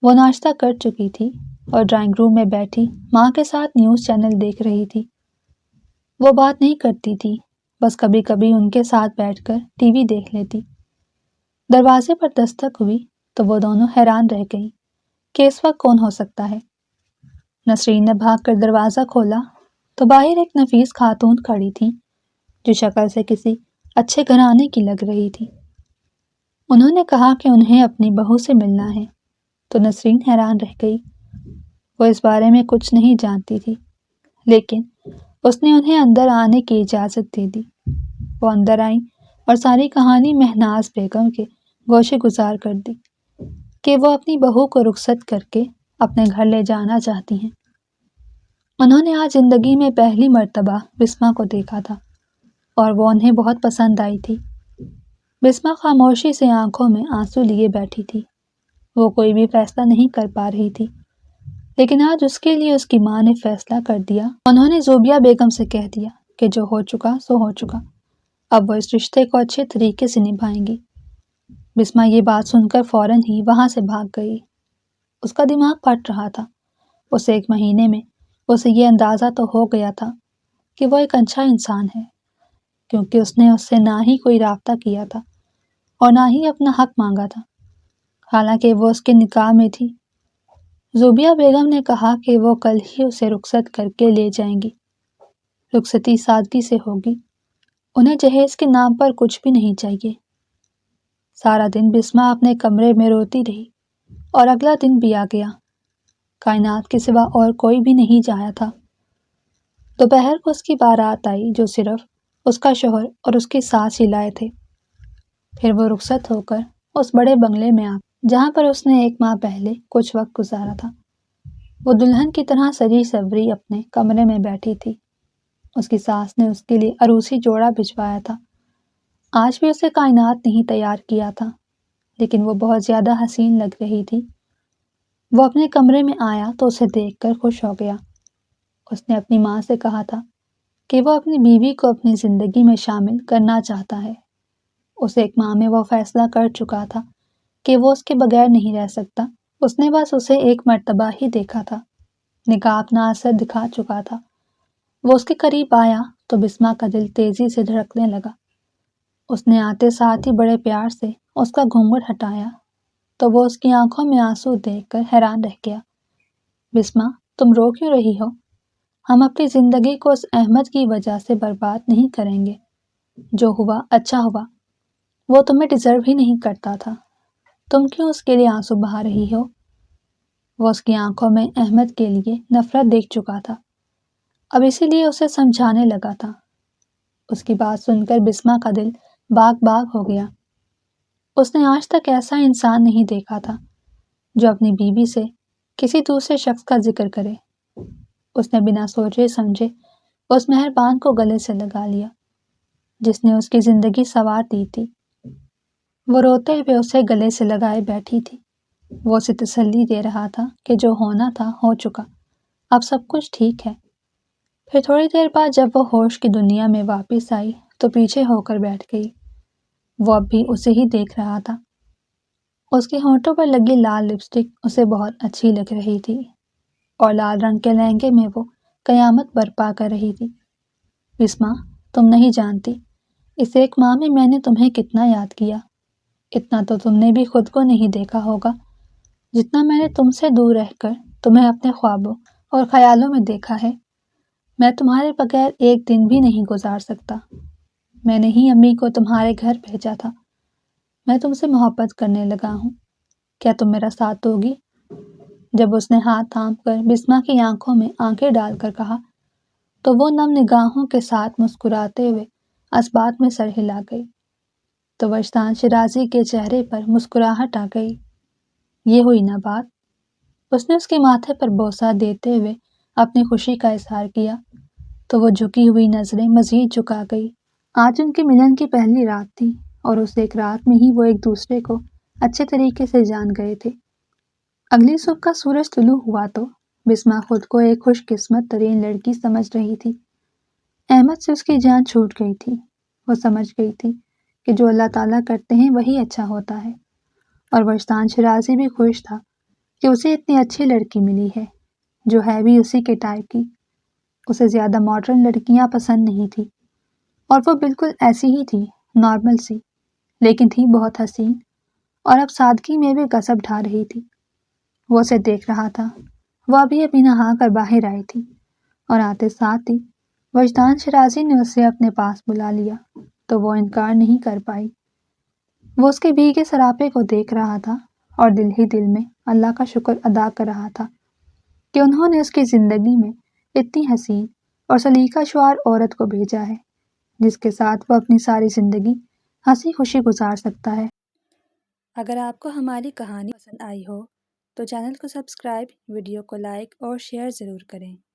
وہ ناشتہ کر چکی تھی اور ڈرائنگ روم میں بیٹھی ماں کے ساتھ نیوز چینل دیکھ رہی تھی۔ وہ بات نہیں کرتی تھی، بس کبھی کبھی ان کے ساتھ بیٹھ کر ٹی وی دیکھ لیتی۔ دروازے پر دستک ہوئی تو وہ دونوں حیران رہ گئیں کہ اس وقت کون ہو سکتا ہے۔ نسرین نے بھاگ کر دروازہ کھولا تو باہر ایک نفیس خاتون کھڑی تھی جو شکل سے کسی اچھے گھرانے کی لگ رہی تھی۔ انہوں نے کہا کہ انہیں اپنی بہو سے ملنا ہے۔ تو نسرین حیران رہ گئی۔ وہ اس بارے میں کچھ نہیں جانتی تھی، لیکن اس نے انہیں اندر آنے کی اجازت دے دی۔ وہ اندر آئیں اور ساری کہانی مہناز بیگم کے گوشے گزار کر دی کہ وہ اپنی بہو کو رخصت کر کے اپنے گھر لے جانا چاہتی ہیں۔ انہوں نے آج زندگی میں پہلی مرتبہ بسمہ کو دیکھا تھا اور وہ انہیں بہت پسند آئی تھی۔ بسمہ خاموشی سے آنکھوں میں آنسو لیے بیٹھی تھی۔ وہ کوئی بھی فیصلہ نہیں کر پا رہی تھی، لیکن آج اس کے لیے اس کی ماں نے فیصلہ کر دیا۔ انہوں نے زوبیہ بیگم سے کہہ دیا کہ جو ہو چکا سو ہو چکا، اب وہ اس رشتے کو اچھے طریقے سے نبھائیں گی۔ بسمہ یہ بات سن کر فوراً ہی وہاں سے بھاگ گئی۔ اس کا دماغ پھٹ رہا تھا۔ اسے 1 مہینے میں اسے یہ اندازہ تو ہو گیا تھا کہ وہ ایک اچھا انسان ہے، کیونکہ اس نے اس سے نہ ہی کوئی رابطہ کیا تھا اور نہ ہی اپنا حق مانگا تھا، حالانکہ وہ اس کے نکاح میں تھی۔ زوبیہ بیگم نے کہا کہ وہ کل ہی اسے رخصت کر کے لے جائیں گی۔ رخصتی سادگی سے ہوگی، انہیں جہیز کے نام پر کچھ بھی نہیں چاہیے۔ سارا دن بسمہ اپنے کمرے میں روتی رہی اور اگلا دن بھی آ گیا۔ کائنات کے سوا اور کوئی بھی نہیں جایا تھا۔ دوپہر کو اس کی بارات آئی جو صرف اس کا شوہر اور اس کی ساس ہی لائے تھے۔ پھر وہ رخصت ہو کر اس بڑے بنگلے میں جہاں پر اس نے 1 ماہ پہلے کچھ وقت گزارا تھا۔ وہ دلہن کی طرح سجی سوری اپنے کمرے میں بیٹھی تھی۔ اس کی ساس نے اس کے لیے عروسی جوڑا بھجوایا تھا۔ آج بھی اسے کائنات نہیں تیار کیا تھا، لیکن وہ بہت زیادہ حسین لگ رہی تھی۔ وہ اپنے کمرے میں آیا تو اسے دیکھ کر خوش ہو گیا۔ اس نے اپنی ماں سے کہا تھا کہ وہ اپنی بیوی کو اپنی زندگی میں شامل کرنا چاہتا ہے۔ اسے 1 ماہ میں وہ فیصلہ کر چکا تھا کہ وہ اس کے بغیر نہیں رہ سکتا۔ اس نے بس اسے 1 مرتبہ ہی دیکھا تھا۔ نکاح اپنا اثر دکھا چکا تھا۔ وہ اس کے قریب آیا تو بسمہ کا دل تیزی سے دھڑکنے لگا۔ اس نے آتے ساتھ ہی بڑے پیار سے اس کا گھونگھٹ ہٹایا تو وہ اس کی آنکھوں میں آنسو دیکھ کر حیران رہ گیا۔ بسمہ، تم رو کیوں رہی ہو؟ ہم اپنی زندگی کو اس احمد کی وجہ سے برباد نہیں کریں گے۔ جو ہوا اچھا ہوا، وہ تمہیں ڈیزرو ہی نہیں کرتا تھا۔ تم کیوں اس کے لیے آنسو بہا رہی ہو؟ وہ اس کی آنکھوں میں احمد کے لیے نفرت دیکھ چکا تھا، اب اسی لیے اسے سمجھانے لگا تھا۔ اس کی بات سن کر بسمہ کا دل باغ باغ ہو گیا۔ اس نے آج تک ایسا انسان نہیں دیکھا تھا جو اپنی بیوی سے کسی دوسرے شخص کا ذکر کرے۔ اس نے بنا سوچے سمجھے اس مہربان کو گلے سے لگا لیا جس نے اس کی زندگی سنوار دی تھی۔ وہ روتے ہوئے اسے گلے سے لگائے بیٹھی تھی۔ وہ اسے تسلی دے رہا تھا کہ جو ہونا تھا ہو چکا، اب سب کچھ ٹھیک ہے۔ پھر تھوڑی دیر بعد جب وہ ہوش کی دنیا میں واپس آئی تو پیچھے ہو کر بیٹھ گئی۔ وہ اب بھی اسے ہی دیکھ رہا تھا۔ اس کے ہونٹوں پر لگی لال لپسٹک اسے بہت اچھی لگ رہی تھی اور لال رنگ کے لہنگے میں وہ قیامت برپا کر رہی تھی۔ بسمہ، تم نہیں جانتی اس 1 ماہ میں نے تمہیں کتنا یاد کیا۔ اتنا تو تم نے بھی خود کو نہیں دیکھا ہوگا جتنا میں نے تم سے دور رہ کر تمہیں اپنے خوابوں اور خیالوں میں دیکھا ہے۔ میں تمہارے بغیر 1 دن بھی نہیں گزار سکتا۔ میں نے ہی امی کو تمہارے گھر بھیجا تھا۔ میں تم سے محبت کرنے لگا ہوں۔ کیا تم میرا ساتھ دو گی؟ جب اس نے ہاتھ تھام کر بسمہ کی آنکھوں میں آنکھیں ڈال کر کہا تو وہ نم نگاہوں کے ساتھ مسکراتے ہوئے اسبات میں سر ہلا گئی۔ تو وجدان شرازی کے چہرے پر مسکراہٹ آ گئی۔ یہ ہوئی نا بات۔ اس نے اس کے ماتھے پر بوسہ دیتے ہوئے اپنی خوشی کا اظہار کیا تو وہ جھکی ہوئی نظریں مزید جھکا گئی۔ آج ان کے ملن کی پہلی رات تھی اور اس 1 رات میں ہی وہ ایک دوسرے کو اچھے طریقے سے جان گئے تھے۔ اگلی صبح کا سورج طلوع ہوا تو بسمہ خود کو ایک خوش قسمت ترین لڑکی سمجھ رہی تھی۔ احمد سے اس کی جان چھوٹ گئی تھی۔ وہ سمجھ گئی تھی کہ جو اللہ تعالیٰ کرتے ہیں وہی اچھا ہوتا ہے، اور وجدان شرازی بھی خوش تھا کہ اسے اتنی اچھی لڑکی ملی ہے جو ہے بھی اسی کے ٹائپ کی۔ اسے زیادہ ماڈرن لڑکیاں پسند نہیں تھی اور وہ بالکل ایسی ہی تھی، نارمل سی، لیکن تھی بہت حسین اور اب سادگی میں بھی غصب ڈھا رہی تھی۔ وہ اسے دیکھ رہا تھا۔ وہ ابھی نہا کر باہر آئی تھی اور آتے ساتھ ہی وجدان شرازی نے اسے اپنے پاس بلا لیا تو وہ انکار نہیں کر پائی۔ وہ اس کے بھیگے سراپے کو دیکھ رہا تھا اور دل ہی دل میں اللہ کا شکر ادا کر رہا تھا کہ انہوں نے اس کی زندگی میں اتنی حسین اور سلیقہ شعار عورت کو بھیجا ہے جس کے ساتھ وہ اپنی ساری زندگی ہنسی خوشی گزار سکتا ہے۔ اگر آپ کو ہماری کہانی پسند آئی ہو تو چینل کو سبسکرائب، ویڈیو کو لائک اور شیئر ضرور کریں۔